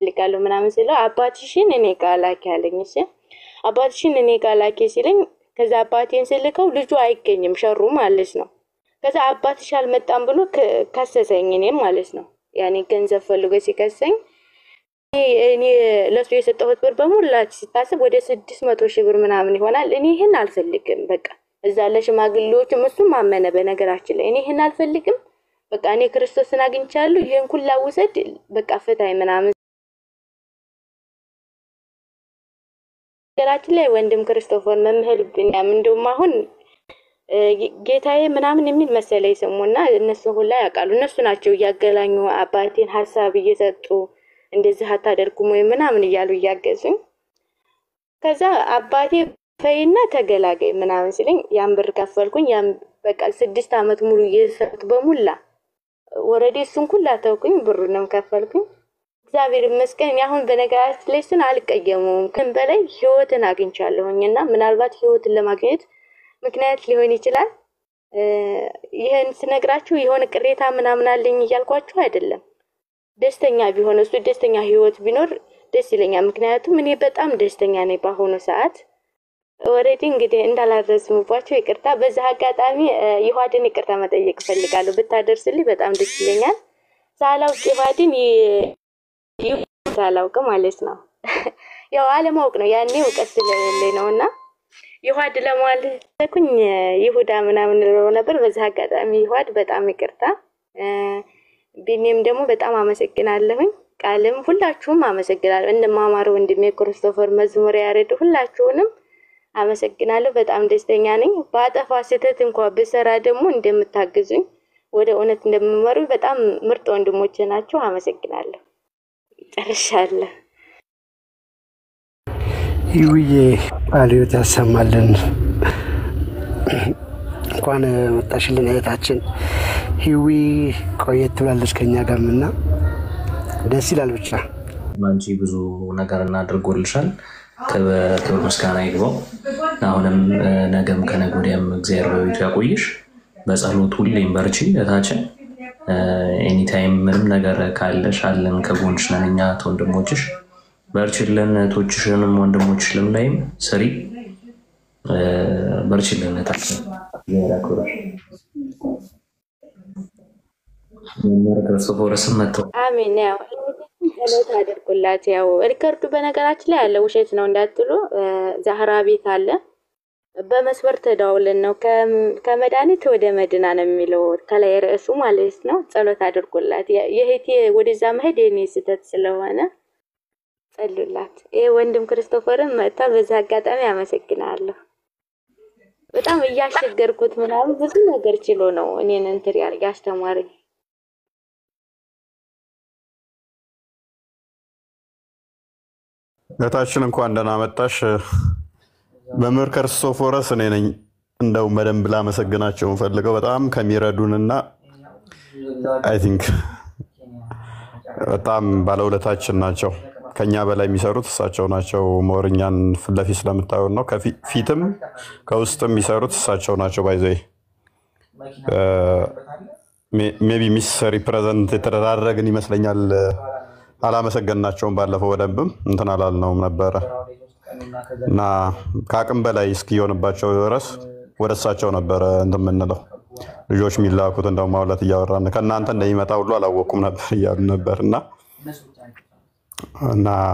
ፈልጋለሁ ምናምን ሲለው አባትሽን እኔ ጋር ላኪ አለኝ። እሺ አባትሽን እኔ ጋር ላኪ ሲለኝ ከዛ አባቴን ስልከው ልጁ አይገኝም ሸሩ ማለት ነው። ከዛ አባትሽ አልመጣም ብሎ ከሰሰኝ እኔም ማለት ነው። ያኔ ገንዘብ ፈልጎ ሲከሰኝ እኔ ለሱ የሰጠሁት ብር በሙላ ሲታሰብ ወደ 600,000 ብር ምናምን ይሆናል። እኔ ይሄን አልፈልግም በቃ እዛ ለሽማግሌዎችም እሱም አመነ። በነገራችን ላይ እኔ ይሄን አልፈልግም በቃ እኔ ክርስቶስን አግኝቻለሁ ይሄን ሁሉ ውሰድ በቃ ፍታይ ምናምን። ነገራችን ላይ ወንድም ክርስቶፎር መምህር ቢንያም እንደውም አሁን ጌታዬ ምናምን የሚል መሰለኝ ስሙና እነሱ ሁላ ያውቃሉ። እነሱ ናቸው እያገላኙ አባቴን ሐሳብ እየሰጡ እንደዚህ አታደርጉም ወይ ምናምን እያሉ እያገዙኝ። ከዛ አባቴ ፈይና ተገላገይ ምናምን ሲለኝ ያን ብር ከፈልኩኝ። ያን በቃ 6 አመት ሙሉ እየሰሩት በሙላ ወረዴ እሱን ሁላ ተውኩኝ፣ ብሩንም ከፈልኩኝ። እግዚአብሔር ይመስገን። አሁን በነገራችን ላይ እሱን አልቀየሙም። ከን በላይ ህይወትን አግኝቻለሁኝና ምናልባት ህይወትን ለማግኘት ምክንያት ሊሆን ይችላል። ይሄን ስነግራችሁ የሆነ ቅሬታ ምናምን አለኝ እያልኳችሁ አይደለም። ደስተኛ ቢሆን እሱ ደስተኛ ህይወት ቢኖር ደስ ይለኛል። ምክንያቱም እኔ በጣም ደስተኛ ነኝ በአሁኑ ሰዓት። ወሬዲ እንግዲህ እንዳላረዝምባችሁ ይቅርታ። በዛ አጋጣሚ ይሁዳን ይቅርታ መጠየቅ ፈልጋለሁ። ብታደርስልኝ በጣም ደስ ይለኛል። ሳላውቅ ይሁዳን ሳላውቅ ማለት ነው። ያው አለማወቅ ነው ያኔ እውቀት ስለሌለኝ ነውና ይሁዳ ለማለት ተኩኝ ይሁዳ ምናምን ነው ነበር። በዛ አጋጣሚ ይሁዳ በጣም ይቅርታ። ቢኒም ደግሞ በጣም አመሰግናለሁኝ። ቃልም ሁላችሁም አመሰግናለሁ። እንደማማሩ ወንድሜ ክርስቶፈር መዝሙር ያሬድ ሁላችሁንም አመሰግናለሁ። በጣም ደስተኛ ነኝ። ባጠፋ ስህተት እንኳን ብሰራ ደግሞ እንደምታግዙኝ ወደ እውነት እንደምመሩ በጣም ምርጥ ወንድሞቼ ናችሁ። አመሰግናለሁ። ጨርሻለሁ። ይውዬ ቃልዮት ያሰማልን። እንኳን መጣሽልን እህታችን ሂዊ። ቆየት ብላለች ከኛ ጋርና ደስ ይላል። ብቻ ማንቺ ብዙ ነገር እናድርጎልሻል። ክብር ምስጋና ይግባው። አሁንም ነገም ከነገ ወዲያም እግዚአብሔር በቤቱ ያቆይሽ። በጸሎት ሁሌም በርቺ እህታችን። ኤኒ ታይም ምንም ነገር ካለሽ አለን ከጎንሽ ነን እኛ ወንድሞችሽ። በርቺልን። እህቶችሽንም ወንድሞችሽንም ላይም ስሪ። በርቺልን እህታችን። ያራኩራሽ ክርስቶፎርስም መጥተው አሜን። ያው ጸሎት አድርጉላት። ያው ሪከርዱ በነገራችን ላይ ያለ ውሸት ነው እንዳትሉ ዛህራ ቤት አለ። በመስበር ተዳውልን ነው ከመድኃኒት ወደ መድና ነው የሚለው ከላይ ርዕሱ ማለት ነው። ጸሎት አድርጉላት። የህቴ ወደዛ መሄድ የኔ ስህተት ስለሆነ ጸልዩላት። ወንድም ክርስቶፈርም መጥቷል። በዛ አጋጣሚ አመሰግናለሁ። በጣም እያስቸገርኩት ምናምን ብዙ ነገር ችሎ ነው እኔን እንትን ያስተማረኝ። እህታችን እንኳን ደህና መጣሽ። መምህር ክርስቶፎረስ እኔ ነኝ። እንደው በደንብ ላመሰግናቸው ፈልገው በጣም ከሚረዱንና አይ ቲንክ በጣም ባለውለታችን ናቸው። ከኛ በላይ የሚሰሩት እሳቸው ናቸው። ሞርኛን ፍለፊት ስለምታዩን ነው። ከፊትም ከውስጥም የሚሰሩት እሳቸው ናቸው። ባይዘይ ሜቢ ሚስ ሪፕሬዘንት የተደራረግን ይመስለኛል። አላመሰገናቸውም። ባለፈው በደንብም እንትን አላልነውም ነበረ እና ከአቅም በላይ እስኪሆንባቸው ድረስ ወደ እሳቸው ነበረ እንትን የምንለው። ልጆች የሚላኩት እንደው ማውለት እያወራን ከእናንተ እንደሚመጣ ሁሉ አላወቁም ነበር እያሉ ነበር እና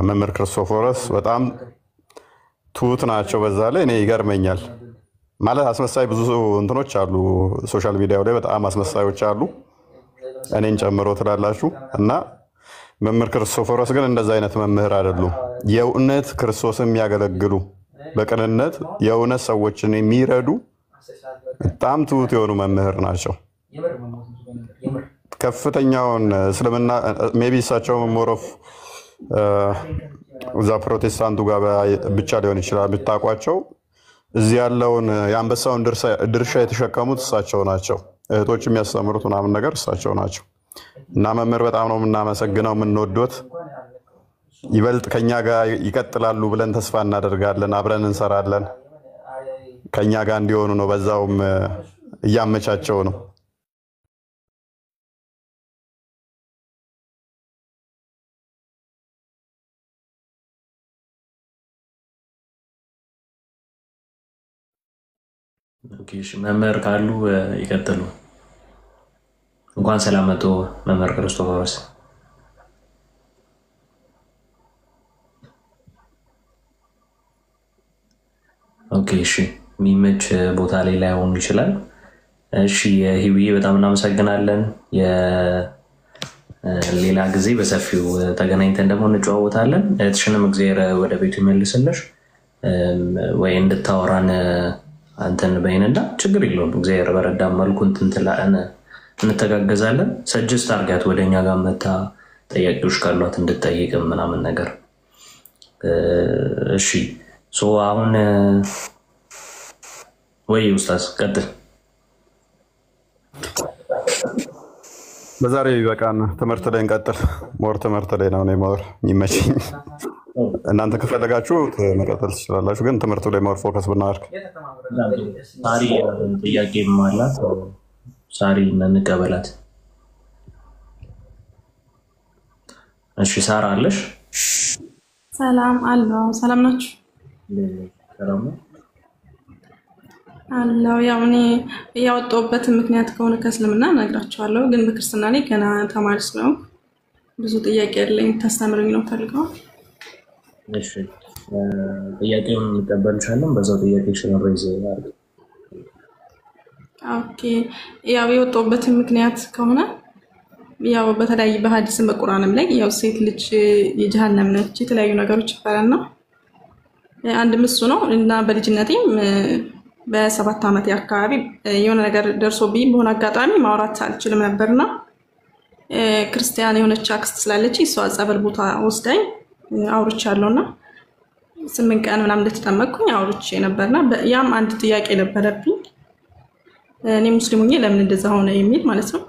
መምህር ክርስቶፎረስ በጣም ትሁት ናቸው። በዛ ላይ እኔ ይገርመኛል ማለት አስመሳይ ብዙ እንትኖች አሉ ሶሻል ሚዲያው ላይ በጣም አስመሳዮች አሉ፣ እኔን ጨምሮ ትላላችሁ። እና መምህር ክርስቶፎሮስ ግን እንደዛ አይነት መምህር አይደሉም። የእውነት ክርስቶስን የሚያገለግሉ በቅንነት የእውነት ሰዎችን የሚረዱ በጣም ትሁት የሆኑ መምህር ናቸው። ከፍተኛውን እስልምና ሜቢ እሳቸው ሞሮፍ እዛ ፕሮቴስታንቱ ጋር ብቻ ሊሆን ይችላል ብታውቋቸው፣ እዚህ ያለውን የአንበሳውን ድርሻ የተሸከሙት እሳቸው ናቸው። እህቶች የሚያስተምሩት ምናምን ነገር እሳቸው ናቸው። እና መምህር በጣም ነው የምናመሰግነው የምንወዶት። ይበልጥ ከኛ ጋር ይቀጥላሉ ብለን ተስፋ እናደርጋለን። አብረን እንሰራለን። ከኛ ጋር እንዲሆኑ ነው፣ በዛውም እያመቻቸው ነው። ኦኬ እሺ፣ መምህር ካሉ ይቀጥሉ። እንኳን ሰላም መጡ መምህር ክርስቶፎሮስ። ኦኬ እሺ፣ የሚመች ቦታ ላይ ላይሆን ይችላል። እሺ ሂዊ በጣም እናመሰግናለን። ሌላ ጊዜ በሰፊው ተገናኝተን ደግሞ እንጨዋወታለን። እህትሽንም እግዚአብሔር ወደ ቤቱ ይመልስልሽ ወይ እንድታወራን አንተን በይንና ችግር የለውም። እግዚአብሔር በረዳን መልኩ እንተጋገዛለን። ሰጀስት አርጋት ወደኛ ጋር መታ ጥያቄዎች ካሏት እንድትጠይቅም ምናምን ነገር። እሺ አሁን ወይ ኡስታዝ ቀጥል። በዛሬ ይበቃን። ትምህርት ላይ እንቀጥል። ሞር ትምህርት ላይ ነው ሞር የሚመችኝ። እናንተ ከፈለጋችሁ መቀጠል ትችላላችሁ፣ ግን ትምህርቱ ላይ ሞር ፎከስ ብናደርግ። ሳሪ ጥያቄም አላት። ሳሪ እንቀበላት። እሺ ሳራ አለሽ? ሰላም አለው። ሰላም ናችሁ? ሰላም ነው አለው። ያው እኔ ያወጣሁበት ምክንያት ከሆነ ከእስልምና እነግራችኋለሁ፣ ግን በክርስትና ላይ ገና ተማሪ ስለሆንኩ ብዙ ጥያቄ ያለኝ ታስተምሩኝ ነው ፈልገው። እሺ ጥያቄውን እንቀበልሻለን። በዛው ጥያቄሽን ሬዝ አድርጊ። ኦኬ ያው የወጣሁበት ምክንያት ከሆነ ያው በተለያየ በሐዲስም በቁርአንም ላይ ያው ሴት ልጅ የጀሃነም ነች የተለያዩ ነገሮች ይባላልና አንድ ምሱ ነው እና በልጅነቴም በ7 ዓመት አካባቢ የሆነ ነገር ደርሶብኝ በሆነ አጋጣሚ ማውራት አልችልም ነበርና ክርስቲያን የሆነች አክስት ስላለች እሷ ጸበል ቦታ ወስዳኝ አውርቻለሁና 8 ቀን ምናምን እንደተጠመቅኩኝ አውርቼ ነበርና ያም አንድ ጥያቄ ነበረብኝ። እኔ ሙስሊም ሆኜ ለምን እንደዛ ሆነ የሚል ማለት ነው።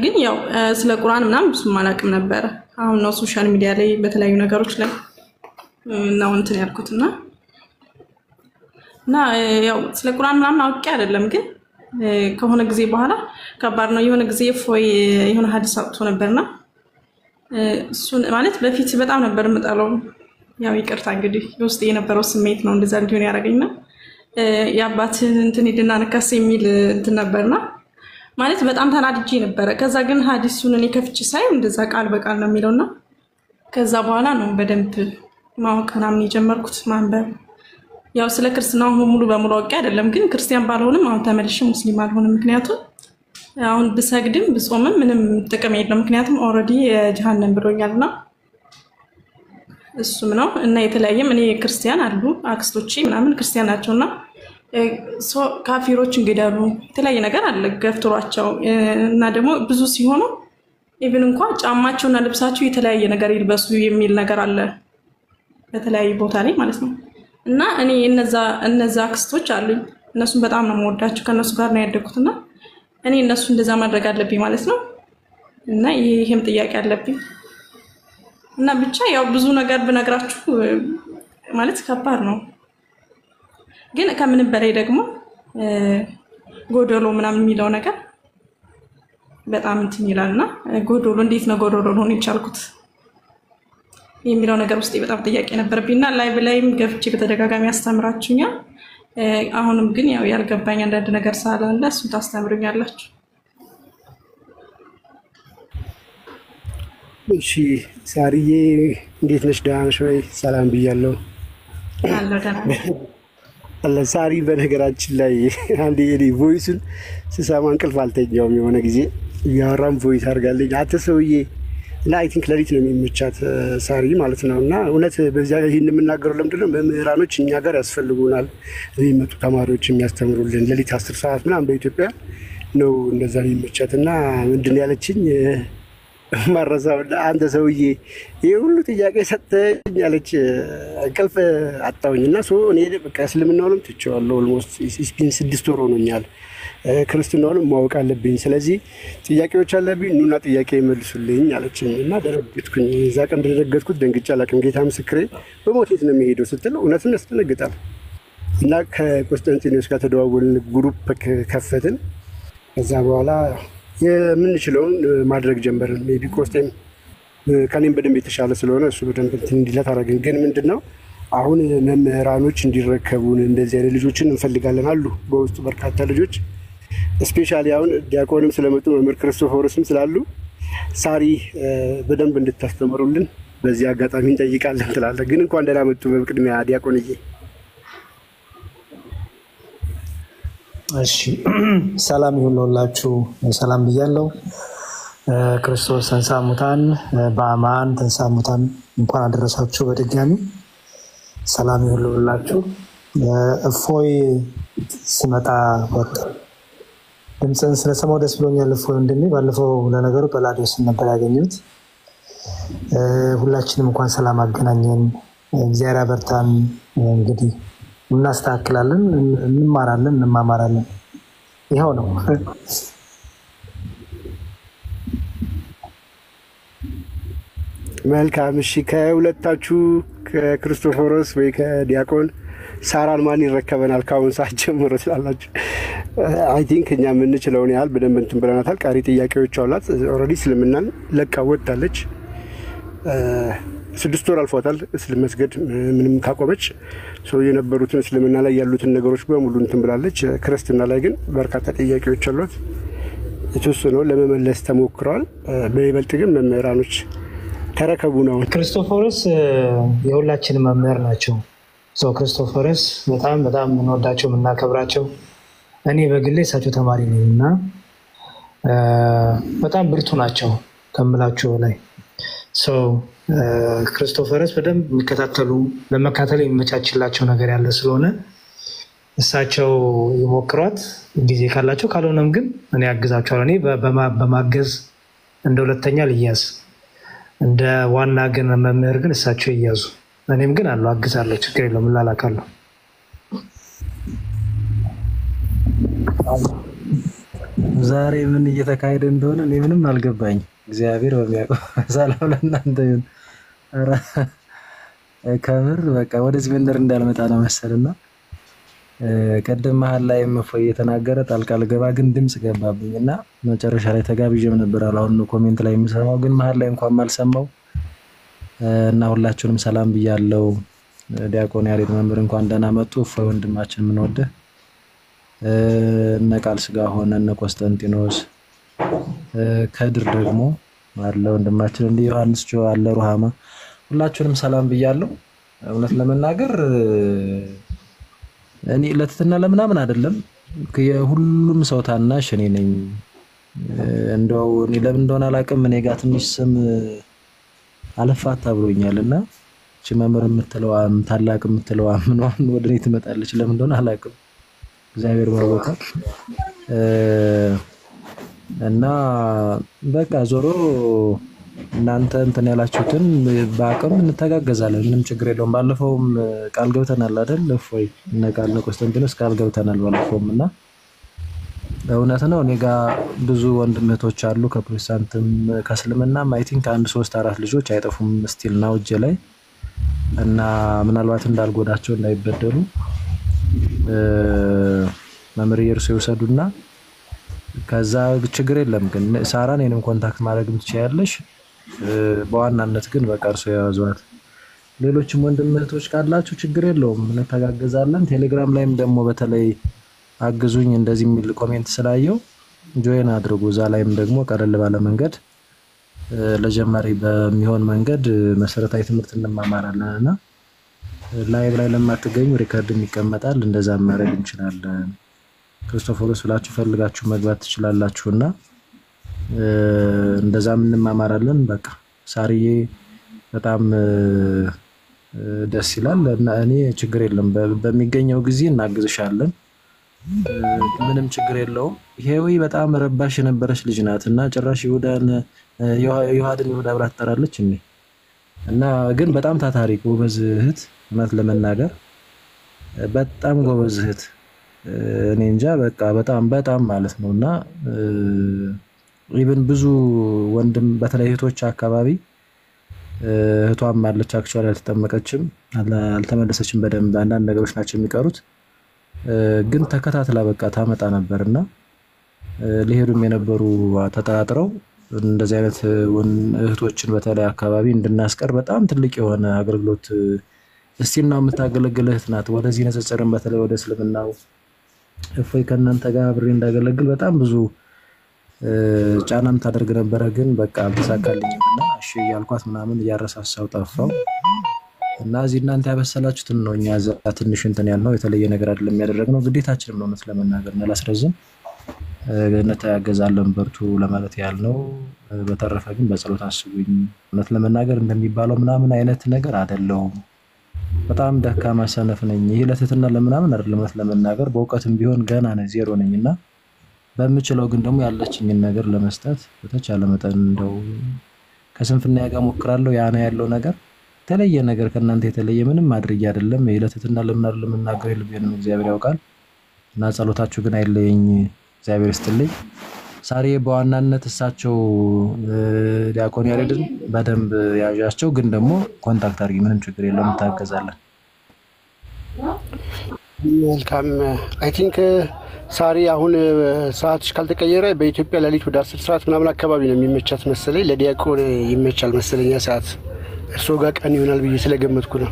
ግን ያው ስለ ቁርአን ምናምን ብዙም አላውቅም ነበር። አሁን ነው ሶሻል ሚዲያ ላይ በተለያዩ ነገሮች ላይ ነው እንትን ያልኩትና እና ያው ስለ ቁርአን ምናምን አውቄ አይደለም፣ ግን ከሆነ ጊዜ በኋላ ከባድ ነው። የሆነ ጊዜ ፎይ የሆነ ሐዲስ አውጥቶ ነበርና እሱን ማለት በፊት በጣም ነበር የምጠላው። ያው ይቅርታ እንግዲህ ውስጥ የነበረው ስሜት ነው እንደዛ እንዲሆን ያደረገኝና ያባትን እንትን ሄድና ነካስ የሚል እንትን ነበርና ማለት በጣም ተናድጄ ነበረ። ከዛ ግን ሐዲሱን እኔ ከፍቼ ሳይ እንደዛ ቃል በቃል ነው የሚለውና ከዛ በኋላ ነው በደንብ ማወቅ ምናምን የጀመርኩት ማንበብ። ያው ስለ ክርስትናው ሙሉ በሙሉ አውቄ አይደለም፣ ግን ክርስቲያን ባልሆንም አሁን ተመልሼ ሙስሊም አልሆንም። ምክንያቱም አሁን ብሰግድም ብጾምም ምንም ጥቅም የለም፣ ምክንያቱም ኦልሬዲ የጀሃነም ብሎኛልና እሱም ነው እና የተለያየም እኔ ክርስቲያን አሉ አክስቶቼ ምናምን ክርስቲያን ናቸውና ካፊሮች እንግዳሉ የተለያየ ነገር አለ ገፍትሯቸው እና ደግሞ ብዙ ሲሆኑ ኢቭን እንኳን ጫማቸውና ልብሳቸው የተለያየ ነገር ይልበሱ የሚል ነገር አለ በተለያየ ቦታ ላይ ማለት ነው። እና እኔ እነዛ አክስቶች አሉኝ፣ እነሱን በጣም ነው የምወዳቸው፣ ከነሱ ጋር ነው ያደግኩትና እኔ እነሱ እንደዛ ማድረግ አለብኝ ማለት ነው። እና ይሄም ጥያቄ አለብኝ እና ብቻ ያው ብዙ ነገር ብነግራችሁ ማለት ከባድ ነው። ግን ከምንም በላይ ደግሞ ጎዶሎ ምናምን የሚለው ነገር በጣም እንትን ይላልና ጎዶሎ እንዴት ነው ጎዶሎ ሆኖ ይቻልኩት የሚለው ነገር ውስጥ በጣም ጥያቄ ነበርብኝና ላይቭ ላይም ገብቼ በተደጋጋሚ አስተምራችሁኛል። አሁንም ግን ያው ያልገባኝ አንዳንድ ነገር ስላለ እሱን ታስተምሩኛላችሁ። እሺ ሳሪዬ እንዴት ነሽ? ደህና ነሽ ወይ? ሰላም ብያለሁ። አለ ሳሪ በነገራችን ላይ አንዴ የኔ ቮይሱን ስሰማ እንቅልፍ አልተኛውም። የሆነ ጊዜ እያወራን ቮይስ አድርጋለኝ አንተ ሰውዬ እና አይ ቲንክ ሌሊት ነው የሚመቻት ሳሪ ማለት ነው። እና እውነት በዚያ ይህን የምናገረው ለምንድነው መምህራኖች እኛ ጋር ያስፈልጉናል። የሚመጡ ተማሪዎች የሚያስተምሩልን ሌሊት 10 ሰዓት ምናምን በኢትዮጵያ ነው እንደዛ የሚመቻት። እና ምንድን ያለችኝ ማረሳው አንተ ሰውዬ ይሄ ሁሉ ጥያቄ ሰጠኝ ያለች እንቅልፍ አጣሁኝ። እና እኔ በቃ እስልምናውንም ትቼዋለሁ። ኦልሞስት 6 ወር ሆኖኛል። ክርስትናውንም ማወቅ አለብኝ። ስለዚህ ጥያቄዎች አለብኝ ኑና ጥያቄ ይመልሱልኝ አለችኝ። እና ደረገጥኩኝ። እዛ ቀን እንደደረገጥኩት ደንግጬ አላውቅም። ጌታ ምስክሬ በሞቴት ነው የሚሄደው ስትል እውነትም ያስደነግጣል። እና ከቆስጠንጢኖስ ጋር ተደዋወልን፣ ግሩፕ ከፈትን። ከዛ በኋላ የምንችለውን ማድረግ ጀመርን። ሜይ ቢ ቆስጤም ከኔም በደንብ የተሻለ ስለሆነ እሱ በደንብ እንትን እንዲለት አደረግን። ግን ምንድነው አሁን መምህራኖች እንዲረከቡን እንደዚህ አይነት ልጆችን እንፈልጋለን አሉ በውስጡ በርካታ ልጆች። ስፔሻሊ አሁን ዲያቆንም ስለመጡ መምህር ክርስቶፎሮስም ስላሉ ሳሪ በደንብ እንድታስተምሩልን በዚህ አጋጣሚ እንጠይቃለን ትላለህ። ግን እንኳን ደህና መጡ በቅድሚያ ዲያቆንዬ። እሺ ሰላም ይሁንላችሁ። ሰላም ብያለሁ። ክርስቶስ ተንሥአ እሙታን በአማን ተንሥአ እሙታን እንኳን አደረሳችሁ በድጋሚ ሰላም ይሁንላችሁ። እፎይ ሲመጣ ወጣ ድምፅን ስለሰማሁ ደስ ብሎኛል። እፎይ ወንድሜ ባለፈው ለነገሩ በላዲዮስ ነበር ያገኘሁት። ሁላችንም እንኳን ሰላም አገናኘን። እግዚአብሔር ያበርታን። እንግዲህ እናስተካክላለን፣ እንማራለን፣ እንማማራለን። ይኸው ነው። መልካም። እሺ ከሁለታችሁ ከክርስቶፎሮስ ወይ ከዲያቆን ሳራን ማን ይረከበናል ከአሁን ሰዓት ጀምሮ ትላላችሁ? አይ ቲንክ እኛ የምንችለውን ያህል በደንብ እንትን ብለናታል። ቀሪ ጥያቄዎች አሏት። ኦልሬዲ እስልምናን ለቃ ወጣለች። 6 ወር አልፏታል መስገድ ምንም ካቆመች። የነበሩትን እስልምና ላይ ያሉትን ነገሮች በሙሉ እንትን ብላለች። ክርስትና ላይ ግን በርካታ ጥያቄዎች አሏት። የተወሰነው ለመመለስ ተሞክረዋል። በይበልጥ ግን መምህራኖች ተረከቡ ነው። ክርስቶፎሮስ የሁላችንም መምህር ናቸው። ክርስቶፎሮስ በጣም በጣም የምንወዳቸው የምናከብራቸው፣ እኔ በግሌ እሳቸው ተማሪ ነኝ እና በጣም ብርቱ ናቸው ከምላችሁ በላይ። ክርስቶፎሮስ በደንብ የሚከታተሉ ለመካተል የሚመቻችላቸው ነገር ያለ ስለሆነ እሳቸው ይሞክሯት ጊዜ ካላቸው፣ ካልሆነም ግን እኔ ያግዛቸዋለሁ። እኔ በማገዝ እንደ ሁለተኛ ልያዝ፣ እንደ ዋና ግን መምህር ግን እሳቸው ይያዙ። እኔም ግን አለው አግዛለሁ፣ ችግር የለውም፣ እላላካለሁ። ዛሬ ምን እየተካሄደ እንደሆነ እኔ ምንም አልገባኝ። እግዚአብሔር በሚያውቀው ሰላም ለእናንተ ይሁን። ኧረ ከምር በቃ ወደዚህ መንደር እንዳልመጣ ነው መሰልና ቀደም መሀል ላይ እፎይ እየተናገረ ጣልቃ ልገባ ግን ድምፅ ገባብኝ እና መጨረሻ ላይ ተጋብዤም ነበር። አሁን ኮሜንት ላይ የምሰማው ግን መሀል ላይ እንኳን ማልሰማው እና ሁላችሁንም ሰላም ብያለሁ። ዲያቆን ያሬድ መምህር እንኳን ደህና መጡ። እፎይ ወንድማችን የምንወድህ እነ ቃል ስጋ ሆነ እነ ቆስጠንጢኖስ ከድር ደግሞ አለ ወንድማችን እንደ ዮሐንስ ጆ አለ ሩሃማ፣ ሁላችሁንም ሰላም ብያለሁ። እውነት ለመናገር እኔ ለትትና ለምናምን አይደለም የሁሉም ሰው ታናሽ እኔ ነኝ። እንደው እኔ ለምን እንደሆነ አላውቅም እኔ ጋር ትንሽ ስም አለፋታ ብሎኛልና እቺ መምህር የምትለዋም ታላቅ የምትለዋም ምንዋን ወደ እኔ ትመጣለች። ለምን እንደሆነ አላውቅም። እግዚአብሔር ባወቀ እና በቃ ዞሮ እናንተ እንትን ያላችሁትን በአቅም እንተጋገዛለን፣ ምንም ችግር የለውም። ባለፈውም ቃል ገብተናል አይደል? እፎይ እነ ቃል ነው ቆስጠንጢኖስ ቃል ገብተናል ባለፈውም እና እውነት ነው። እኔ ጋር ብዙ ወንድም እህቶች አሉ ከፕሮቴስታንትም ከእስልምናም አይ ቲንክ 1 3 4 ልጆች አይጠፉም ስቲል ነው እጄ ላይ እና ምናልባት እንዳልጎዳቸው እንዳይበደሉ መምህር ኢየሩስ ይወሰዱና ከዛ ችግር የለም። ግን ሳራን እኔንም ኮንታክት ማድረግ ትችያለሽ። በዋናነት ግን በቃ እርሱ ያዟት። ሌሎችም ወንድም እህቶች ካላችሁ ችግር የለውም እንተጋገዛለን። ቴሌግራም ላይም ደግሞ በተለይ አግዙኝ እንደዚህ የሚል ኮሜንት ስላየው ጆይን አድርጉ። እዛ ላይም ደግሞ ቀለል ባለ መንገድ ለጀማሪ በሚሆን መንገድ መሰረታዊ ትምህርት እንማማራለንና ላይቭ ላይ ለማትገኙ ሪከርድም ይቀመጣል፣ እንደዛ ማድረግ እንችላለን። ክርስቶፎሮስ ብላችሁ ፈልጋችሁ መግባት ትችላላችሁና እንደዛም እንማማራለን። በቃ ሳርዬ በጣም ደስ ይላል እና እኔ ችግር የለም በሚገኘው ጊዜ እናግዝሻለን። ምንም ችግር የለውም። ይሄው በጣም ረባሽ የነበረች ልጅ ናት እና ጭራሽ ይሁዳን ዮሐድን ይሁዳ ብላ ትጠራለች እንዴ! እና ግን በጣም ታታሪ ጎበዝ እህት፣ እውነት ለመናገር በጣም ጎበዝ እህት። እኔ እንጃ በቃ በጣም ማለት ነውና ኢቭን ብዙ ወንድም በተለይ እህቶች አካባቢ እህቷም አለች አክቹዋሊ አልተጠመቀችም፣ አልተመለሰችም። በደንብ አንዳንድ ነገሮች ናቸው የሚቀሩት። ግን ተከታትላ በቃ ታመጣ ነበርና ሊሄዱም የነበሩ ተጠራጥረው እንደዚህ አይነት እህቶችን በተለይ አካባቢ እንድናስቀር በጣም ትልቅ የሆነ አገልግሎት እስቲና የምታገለግል እህት ናት። ወደዚህ ነጽጽርን በተለይ ወደ እስልምናው እፎይ ከእናንተ ጋር አብሬ እንዳገለግል በጣም ብዙ ጫናም ታደርግ ነበረ። ግን በቃ አልተሳካልኝምና እሺ እያልኳት ምናምን እያረሳሳው ጠፋው እና እዚህ እናንተ ያበሰላችሁትን ነው እኛ እዛ ትንሽ እንትን ያልነው የተለየ ነገር አይደለም ያደረግነው፣ ግዴታችንም ነው። እውነት ለመናገር እና ላስረዝም እንተያገዛለን በርቱ ለማለት ያልነው። በተረፈ ግን በጸሎት አስቡኝ። እውነት ለመናገር እንደሚባለው ምናምን አይነት ነገር አይደለሁም። በጣም ደካማ ሰነፍ ነኝ። ይሄ ለትህትና ለምናምን አይደለም። እውነት ለመናገር በእውቀትም ቢሆን ገና ነኝ፣ ዜሮ ነኝና በምችለው ግን ደግሞ ያለችኝን ነገር ለመስጠት በተቻለ መጠን እንደው ከስንፍና ጋር ሞክራለሁ። ያና ያለው ነገር ተለየ ነገር ከናንተ የተለየ ምንም ማድረግ አይደለም። ለትህትና ለምናገር ልቤንም እግዚአብሔር ያውቃል እና ጸሎታችሁ ግን አይለየኝ። እግዚአብሔር ይስጥልኝ። ሳሪ በዋናነት እሳቸው ዲያቆን ያሬድን በደንብ ያዣቸው፣ ግን ደግሞ ኮንታክት አድርጊ፣ ምንም ችግር የለውም፣ ታገዛለን። መልካም። አይ ቲንክ ሳሪ አሁን ሰዓትሽ ካልተቀየረ በኢትዮጵያ ሌሊት ወደ 10 ሰዓት ምናምን አካባቢ ነው የሚመቻት መሰለኝ። ለዲያቆን ይመቻል መሰለኝ ሰዓት። እርስዎ ጋር ቀን ይሆናል ብዬ ስለገመትኩ ነው።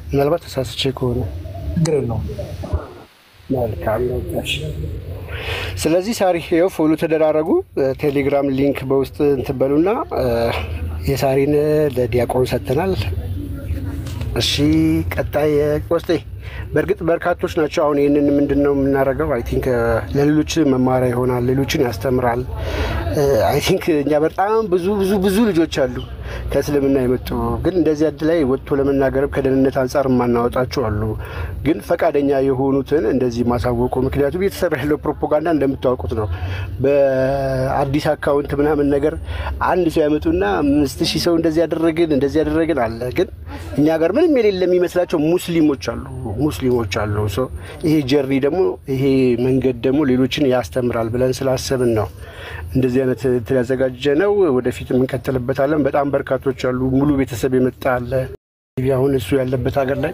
ምናልባት ተሳስቼ ከሆነ ችግር የለውም። መልካም ነው። ስለዚህ ሳሪ ይኸው ፎሎ ተደራረጉ። ቴሌግራም ሊንክ በውስጥ እንትን በሉና የሳሪን ለዲያቆን ሰጥተናል። እሺ ቀጣይ ቆስጤ በእርግጥ በርካቶች ናቸው። አሁን ይሄንን ምንድነው የምናደርገው? አይ ቲንክ ለሌሎች መማሪያ ይሆናል፣ ሌሎችን ያስተምራል። አይ ቲንክ እኛ በጣም ብዙ ልጆች አሉ ከእስልምና የመጡ ግን እንደዚህ አድ ላይ ወጥቶ ለመናገር ከደህንነት አንፃር ማናወጣቸው አሉ። ግን ፈቃደኛ የሆኑትን እንደዚህ ማሳወቁ፣ ምክንያቱም እየተሰራ ያለው ፕሮፓጋንዳ እንደምታውቁት ነው። በአዲስ አካውንት ምናምን ነገር አንድ ሰው ያመጡና 5000 ሰው እንደዚህ ያደረግን አለ። ግን እኛ ጋር ምንም የሌለ የሚመስላቸው ሙስሊሞች አሉ። ይሄ ጀሪ ደግሞ ይሄ መንገድ ደግሞ ሌሎችን ያስተምራል ብለን ስላሰብን ነው እንደዚህ አይነት ያዘጋጀ ነው። ወደፊት እንቀጥልበታለን። በጣም በርካቶች አሉ። ሙሉ ቤተሰብ የመጣ አለ። አሁን እሱ ያለበት ሀገር ላይ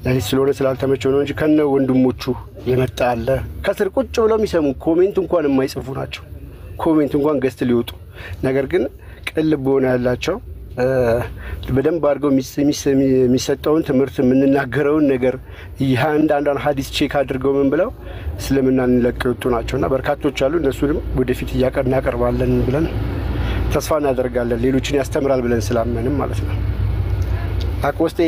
ለሊት ስለሆነ ስላልተመቸው ነው እንጂ ከነ ወንድሞቹ የመጣ አለ። ከስር ቁጭ ብለው የሚሰሙ ኮሜንት እንኳን የማይጽፉ ናቸው። ኮሜንት እንኳን ገስት ሊወጡ ነገር ግን ቅልብ ሆነ ያላቸው በደንብ አድርገው የሚሰጠውን ትምህርት የምንናገረውን ነገር አንዳንድ ሀዲስ ቼክ አድርገው ምን ብለው እስልምናን ለቀው የወጡ ናቸውና በርካቶች አሉ። እነሱንም ወደፊት እናቀርባለን ብለን ተስፋ እናደርጋለን። ሌሎችን ያስተምራል ብለን ስላመንም ማለት ነው። አቆስቴ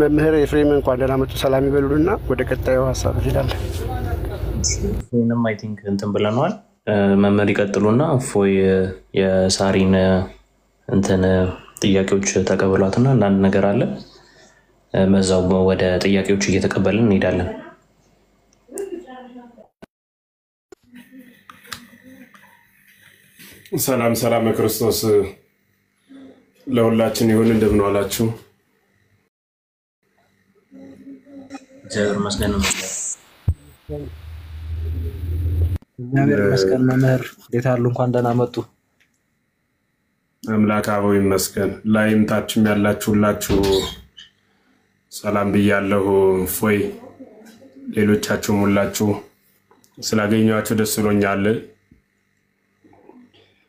መምህር ኤፍሬም እንኳን ደህና መጡ። ሰላም ይበሉልና ወደ ቀጣዩ ሀሳብ እንሄዳለን። ምንም አይ ቲንክ እንትን ብለናል። መምህር ይቀጥሉና እፎይ የሳሪን እንትን ጥያቄዎች ተቀበሏትና አንዳንድ ነገር አለ መዛው ወደ ጥያቄዎች እየተቀበልን እንሄዳለን። ሰላም ክርስቶስ ለሁላችን ይሁን። እንደምን ዋላችሁ? እግዚአብሔር ይመስገን። እግዚአብሔር ይመስገን። መምህር እንዴት አሉ? እንኳን ደህና መጡ። አምላክ አበው ይመስገን። ላይም ታችም ያላችሁ ሁላችሁ ሰላም ብያለሁ። ፎይ ሌሎቻችሁም ሁላችሁ ስላገኘኋችሁ ደስ ብሎኛል።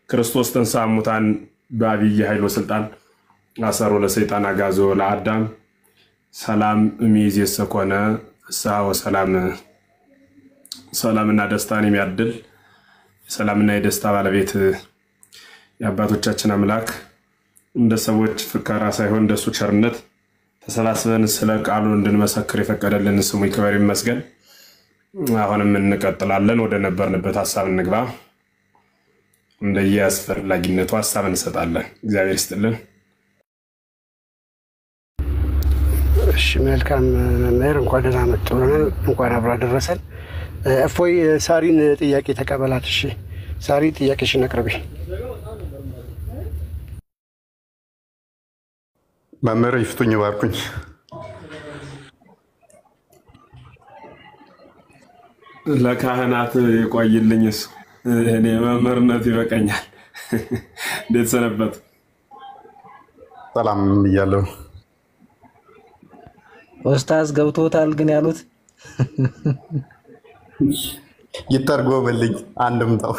ክርስቶስ ተንሥአ እሙታን በዐቢይ ኃይል ወሥልጣን አሰሮ ለሰይጣን አግዓዞ ለአዳም ሰላም እምይእዜሰ ኮነ ፍስሐ ወሰላም። ሰላምና ደስታን የሚያድል ሰላምና የደስታ ባለቤት የአባቶቻችን አምላክ እንደ ሰዎች ፍካራ ሳይሆን እንደሱ ቸርነት ተሰባስበን ስለ ቃሉ እንድንመሰክር የፈቀደልን ስሙ ይክበር ይመስገን። አሁንም እንቀጥላለን። ወደ ነበርንበት ሐሳብ እንግባ። እንደየአስፈላጊነቱ ሀሳብ እንሰጣለን። እግዚአብሔር ይስጥልን። እሺ መልካም መምህር፣ እንኳን ደህና መጡ ብለናል። እንኳን አብሮ አደረሰን። እፎይ ሳሪን ጥያቄ ተቀበላት። እሺ ሳሪ ጥያቄሽን አቅርቢ። መምህር ይፍቱኝ ባርኩኝ። ለካህናት ይቆይልኝ እሱ፣ እኔ መምህርነት ይበቃኛል። እንዴት ሰነበት? ሰላም ብያለሁ። ኡስታዝ ገብቶታል ግን ያሉት ይተርጎምልኝ አንድምታው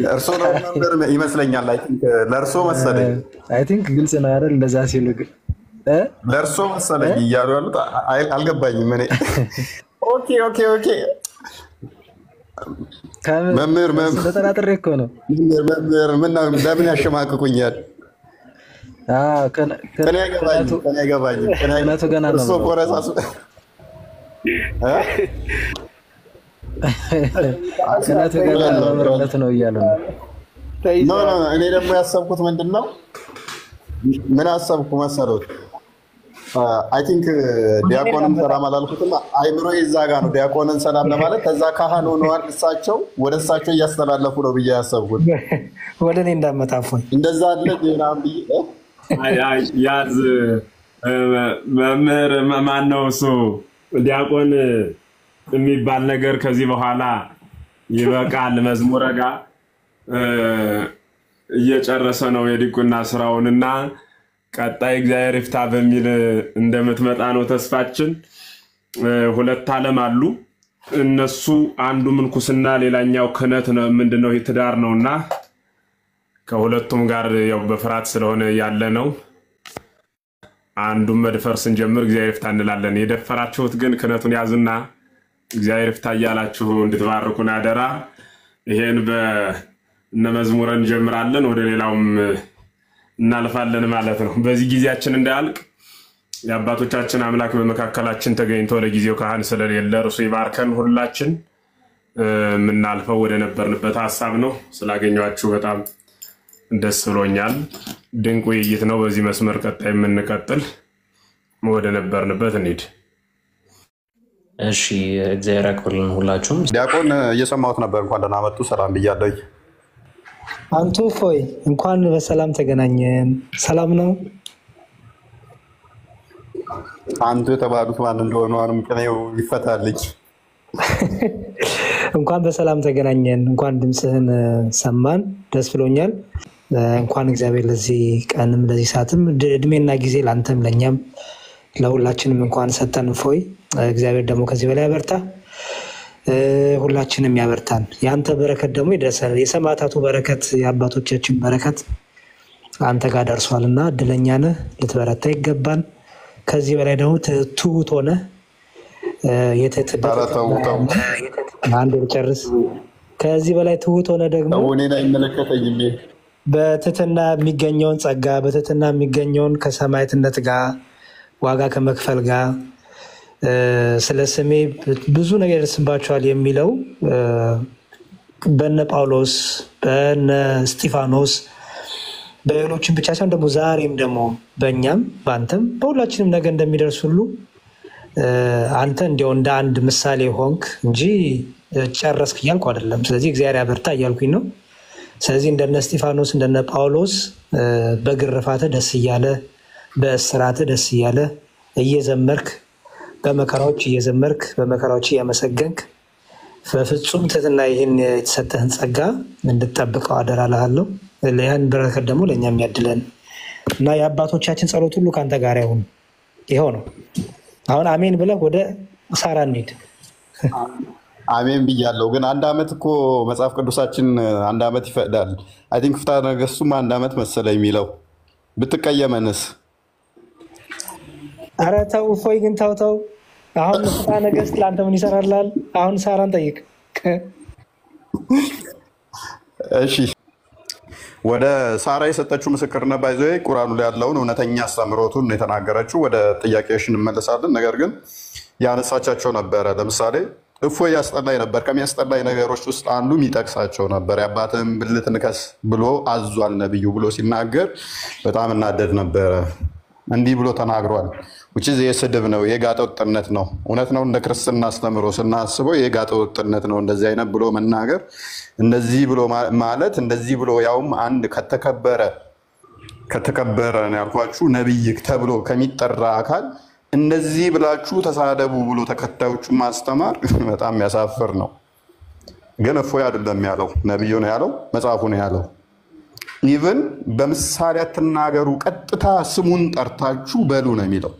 እርሶ ነው መምህር ይመስለኛል። ለእርሶ መሰለኝ አይ ቲንክ ግልጽ ነው አይደል? እንደዛ ሲሉ ግን ለእርሶ መሰለኝ እያሉ ያሉት አልገባኝም እኔ። ኦኬ ኦኬ ኦኬ መምህር ተጠራጥሬ እኮ ነው። መምህር ለምን ያሸማቅቁኛል? ከኔ አይገባኝም። እውነቱ ገና ነው። እርሶ ቆረሳሱ እውነቱ ገና ነው። መምህርነት ነው እያሉ ነው። እኔ ደግሞ ያሰብኩት ምንድን ነው? ምን አሰብኩ መሰሎት? አይ ቲንክ ዲያቆንን ሰላም አላልኩትም። አይምሮ እዛ ጋ ነው ዲያቆንን ሰላም ለማለት። ከዛ ካህን ሆነዋል እሳቸው፣ ወደ እሳቸው እያስተላለፉ ነው ብዬ ያሰብኩት። ወደ እኔ እንዳመጣፎኝ እንደዛ አለ ዜናም ብዬ ያዝ መምህር ማን ነው እሱ? ዲያቆን የሚባል ነገር ከዚህ በኋላ ይበቃል። መዝሙረ ጋ እየጨረሰ ነው የዲቁና ስራውንና ቀጣይ እግዚአብሔር ይፍታ በሚል እንደምትመጣ ነው ተስፋችን። ሁለት ዓለም አሉ እነሱ፣ አንዱ ምንኩስና ሌላኛው ክህነት ነው። ምንድነው ትዳር ነውና ከሁለቱም ጋር ያው በፍርሃት ስለሆነ ያለ ነው። አንዱን መድፈር ስንጀምር እግዚአብሔር ይፍታ እንላለን። የደፈራችሁት ግን ክህነቱን ያዙና እግዚአብሔር ይፍታ እያላችሁ እንድትባርኩን አደራ። ይሄን በእነ መዝሙረን እንጀምራለን፣ ወደ ሌላውም እናልፋለን ማለት ነው። በዚህ ጊዜያችን እንዳያልቅ የአባቶቻችን አምላክ በመካከላችን ተገኝቶ ለጊዜው ካህን ስለሌለ እርሱ ይባርከን። ሁላችን የምናልፈው ወደ ነበርንበት ሀሳብ ነው። ስላገኘኋችሁ በጣም ደስ ብሎኛል። ድንቅ ውይይት ነው። በዚህ መስመር ቀጣይ የምንቀጥል ወደ ነበርንበት እንሂድ። እሺ እግዚአብሔር ያክብርልን ሁላችሁም። ዲያቆን እየሰማሁት ነበር። እንኳን ደህና መጡ። ሰላም ብያለሁ። አንቱ ፎይ እንኳን በሰላም ተገናኘን። ሰላም ነው? አንቱ የተባሉት ማን እንደሆኑ አሁንም ቅኔው ይፈታልኝ። እንኳን በሰላም ተገናኘን። እንኳን ድምፅህን ሰማን። ደስ ብሎኛል። እንኳን እግዚአብሔር ለዚህ ቀንም ለዚህ ሰዓትም እድሜና ጊዜ ለአንተም ለእኛም ለሁላችንም እንኳን ሰጠን። ፎይ እግዚአብሔር ደግሞ ከዚህ በላይ ያበርታ፣ ሁላችንም ያበርታን። የአንተ በረከት ደግሞ ይደርሰን። የሰማዕታቱ በረከት የአባቶቻችን በረከት አንተ ጋር ደርሷል እና እድለኛ ነህ። ልትበረታ ይገባል። ከዚህ በላይ ደግሞ ትሁት ሆነ አንድ ጨርስ። ከዚህ በላይ ትሁት ሆነ ደግሞ በትህትና የሚገኘውን ጸጋ፣ በትህትና የሚገኘውን ከሰማዕትነት ጋር ዋጋ ከመክፈል ጋር ስለ ስሜ ብዙ ነገር ይደርስባቸዋል የሚለው በነ ጳውሎስ በነ እስጢፋኖስ በሌሎችም ብቻ ሳይሆን ደግሞ ዛሬም ደግሞ በእኛም በአንተም በሁላችንም ነገር እንደሚደርስ ሁሉ አንተ እንዲያው እንደ አንድ ምሳሌ ሆንክ እንጂ ጨረስክ እያልኩ አይደለም። ስለዚህ እግዚአብሔር ያበርታ እያልኩኝ ነው። ስለዚህ እንደነ እስጢፋኖስ እንደነ ጳውሎስ በግርፋትህ ደስ እያለ በእስራትህ ደስ እያለ እየዘመርክ በመከራዎች እየዘመርክ በመከራዎች እያመሰገንክ በፍጹም ትህትና ይህን የተሰጠህን ጸጋ እንድትጠብቀው አደራ እልሃለሁ። ያን በረከት ደግሞ ለእኛም ያድለን እና የአባቶቻችን ጸሎት ሁሉ ከአንተ ጋር ይሁን። ይኸው ነው። አሁን አሜን ብለህ ወደ ሳራ እንሂድ። አሜን ብያለሁ። ግን አንድ ዓመት እኮ መጽሐፍ ቅዱሳችን አንድ ዓመት ይፈቅዳል። አይ ቲንክ ፍትሐ ነገሥቱም አንድ ዓመት መሰለኝ የሚለው። ብትቀየመንስ? ኧረ ተው እፎይ፣ ግን ተው ተው። አሁን ፍትሐ ነገሥት ለአንተ ምን ይሰራልሃል? አሁን ሳራን ጠይቅ። እሺ፣ ወደ ሳራ የሰጠችው ምስክርነት ባይዞ ቁርአኑ ላይ ያለውን እውነተኛ አስተምሮቱን የተናገረችው። ወደ ጥያቄዎች እንመለሳለን። ነገር ግን ያነሳቻቸው ነበረ። ለምሳሌ እፎይ ያስጠላኝ ነበር። ከሚያስጠላኝ ነገሮች ውስጥ አንዱ የሚጠቅሳቸው ነበር። የአባትህን ብልት ንከስ ብሎ አዟል ነብዩ ብሎ ሲናገር በጣም እናደድ ነበረ። እንዲህ ብሎ ተናግሯል። ውጭ የስድብ ነው፣ የጋጠ ወጥነት ነው። እውነት ነው። እንደ ክርስትና አስተምሮ ስናስበው የጋጠ ወጥነት ነው እንደዚህ አይነት ብሎ መናገር። እንደዚህ ብሎ ማለት እንደዚህ ብሎ ያውም አንድ ከተከበረ ነው ያልኳችሁ ነብይ ተብሎ ከሚጠራ አካል እንደዚህ ብላችሁ ተሳደቡ ብሎ ተከታዮቹ ማስተማር በጣም ያሳፍር ነው። ግን እፎይ አይደለም ያለው፣ ነብዩ ነው ያለው፣ መጽሐፉ ነው ያለው። ኢቭን በምሳሌ አትናገሩ፣ ቀጥታ ስሙን ጠርታችሁ በሉ ነው የሚለው።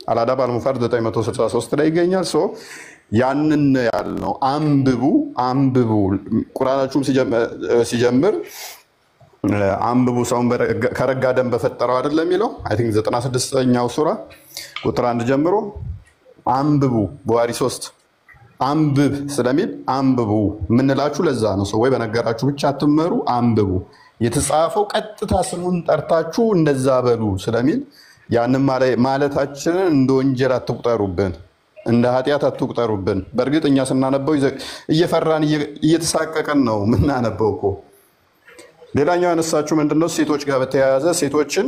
አልአዳብ አልሙፈረድ 963 ላይ ይገኛል። ያንን ያልነው አንብቡ። ቁርአናችሁም ሲጀምር አንብቡ ሰውን ከረጋ ደም በፈጠረው አይደለም የሚለው። አይ ቲንክ 96ኛው ሱራ ቁጥር 1 ጀምሮ አንብቡ። በዋሪ 3 አንብብ ስለሚል አንብቡ ምንላችሁ ለዛ ነው። ወይ በነገራችሁ ብቻ አትመሩ፣ አንብቡ። የተጻፈው ቀጥታ ስሙን ጠርታችሁ እንደዛ በሉ ስለሚል ያንን ማለታችንን እንደ ወንጀል አትቁጠሩብን፣ እንደ ኃጢአት አትቁጠሩብን። በእርግጥ እኛ ስናነበው እየፈራን እየተሳቀቀን ነው ምናነበው እኮ። ሌላኛው ያነሳችሁ ምንድነው? ሴቶች ጋር በተያያዘ ሴቶችን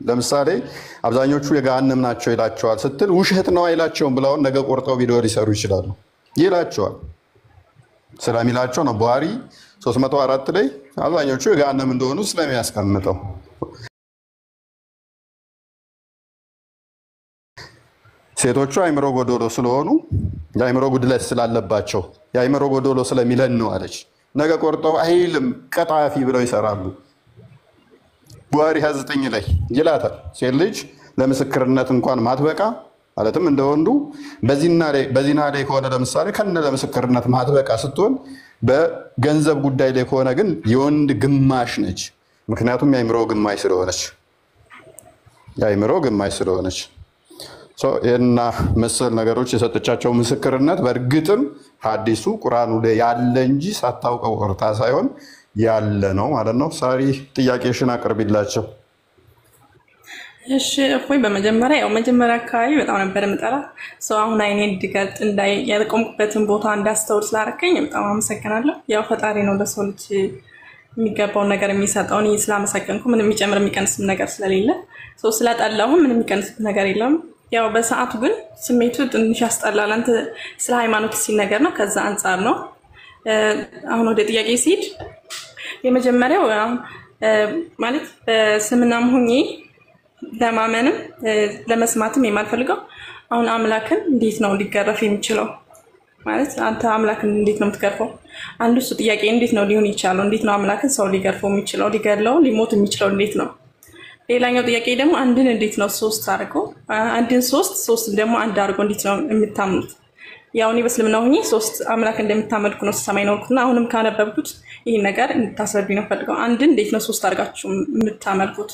ለምሳሌ አብዛኞቹ የገሃነም ናቸው ይላቸዋል ስትል ውሸት ነው አይላቸውም ብለውን ነገ ቆርጠው ቪዲዮ ሊሰሩ ይችላሉ። ይላቸዋል ስለሚላቸው ነው። ቡሃሪ 304 ላይ አብዛኞቹ የገሃነም እንደሆኑ ስለሚያስቀምጠው ሴቶቹ አይምሮ ጎዶሎ ስለሆኑ የአይምሮ ጉድለት ስላለባቸው የአይምሮ ጎዶሎ ስለሚለን ነው አለች። ነገ ቆርጠው አይልም ቀጣፊ ብለው ይሰራሉ። ቡሃሪ 29 ላይ ይላታል ሴት ልጅ ለምስክርነት እንኳን ማትበቃ ማለትም እንደወንዱ በዚና ላይ ከሆነ ለምሳሌ ከነ ለምስክርነት ማትበቃ ስትሆን በገንዘብ ጉዳይ ላይ ከሆነ ግን የወንድ ግማሽ ነች። ምክንያቱም የአይምሮ ግማሽ ስለሆነች እና መሰል ነገሮች የሰጠቻቸው ምስክርነት በእርግጥም ሐዲሱ ቁርአኑ ላይ ያለ እንጂ ሳታውቀው ቀርታ ሳይሆን ያለ ነው ማለት ነው። ሳሪ ጥያቄሽን አቅርቢላቸው። እሺ እፎይ፣ በመጀመሪያ አካባቢ በጣም ነበር የምጠራ ሰው አሁን አይኔ እንድገልጥ እንዳይ ያልቆምኩበትን ቦታ እንዳስተውል ስላደረከኝ በጣም አመሰግናለሁ። ያው ፈጣሪ ነው ለሰው ልጅ የሚገባውን ነገር የሚሰጠው። እኔ ስላመሰገንኩ ምንም የሚጨምር የሚቀንስ ነገር ስለሌለ ሰው ስለጠላሁ ምንም የሚቀንስ ነገር የለም። ያው በሰዓቱ ግን ስሜቱ ትንሽ ያስጠላል። አንተ ስለ ሃይማኖት ሲነገር ነው፣ ከዛ አንፃር ነው። አሁን ወደ ጥያቄ ሲሄድ የመጀመሪያው ማለት በስምናም ሆኜ ለማመንም ለመስማትም የማልፈልገው አሁን አምላክን እንዴት ነው ሊገረፍ የሚችለው? ማለት አንተ አምላክን እንዴት ነው የምትገርፈው? አንዱ እሱ ጥያቄ እንዴት ነው ሊሆን ይችላል? እንዴት ነው አምላክን ሰው ሊገርፈው የሚችለው? ሊገድለው ሊሞት የሚችለው እንዴት ነው? ሌላኛው ጥያቄ ደግሞ አንድን እንዴት ነው ሶስት አድርጎ አንድን ሶስት ደግሞ አንድ አድርጎ እንዴት ነው የምታምኑት? ያው እኔ በእስልምና ሆኜ ሶስት አምላክ እንደምታመልኩ ነው ሰማይ ነውኩና አሁንም ካነበብኩት ይሄን ነገር እንድታስረዱኝ ነው ፈልገው። አንድን እንዴት ነው ሶስት አድርጋችሁ የምታመልኩት?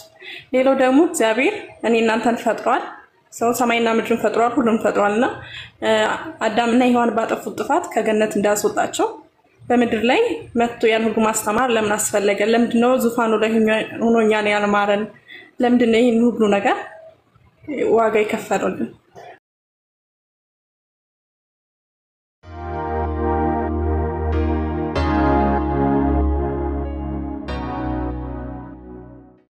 ሌላው ደግሞ እግዚአብሔር እኔ እናንተን ፈጥሯል፣ ሰው ሰማይና ምድርን ፈጥሯል፣ ሁሉም ፈጥሯልና አዳምና ሔዋን ባጠፉት ጥፋት ከገነት እንዳስወጣቸው በምድር ላይ መጥቶ ያን ሁሉ ማስተማር ለምን አስፈለገ? ለምንድነው ዙፋኑ ላይ ሆኖ እኛን ያልማረን? ለምንድነው ይሄን ሁሉ ነገር ዋጋ የከፈለልን?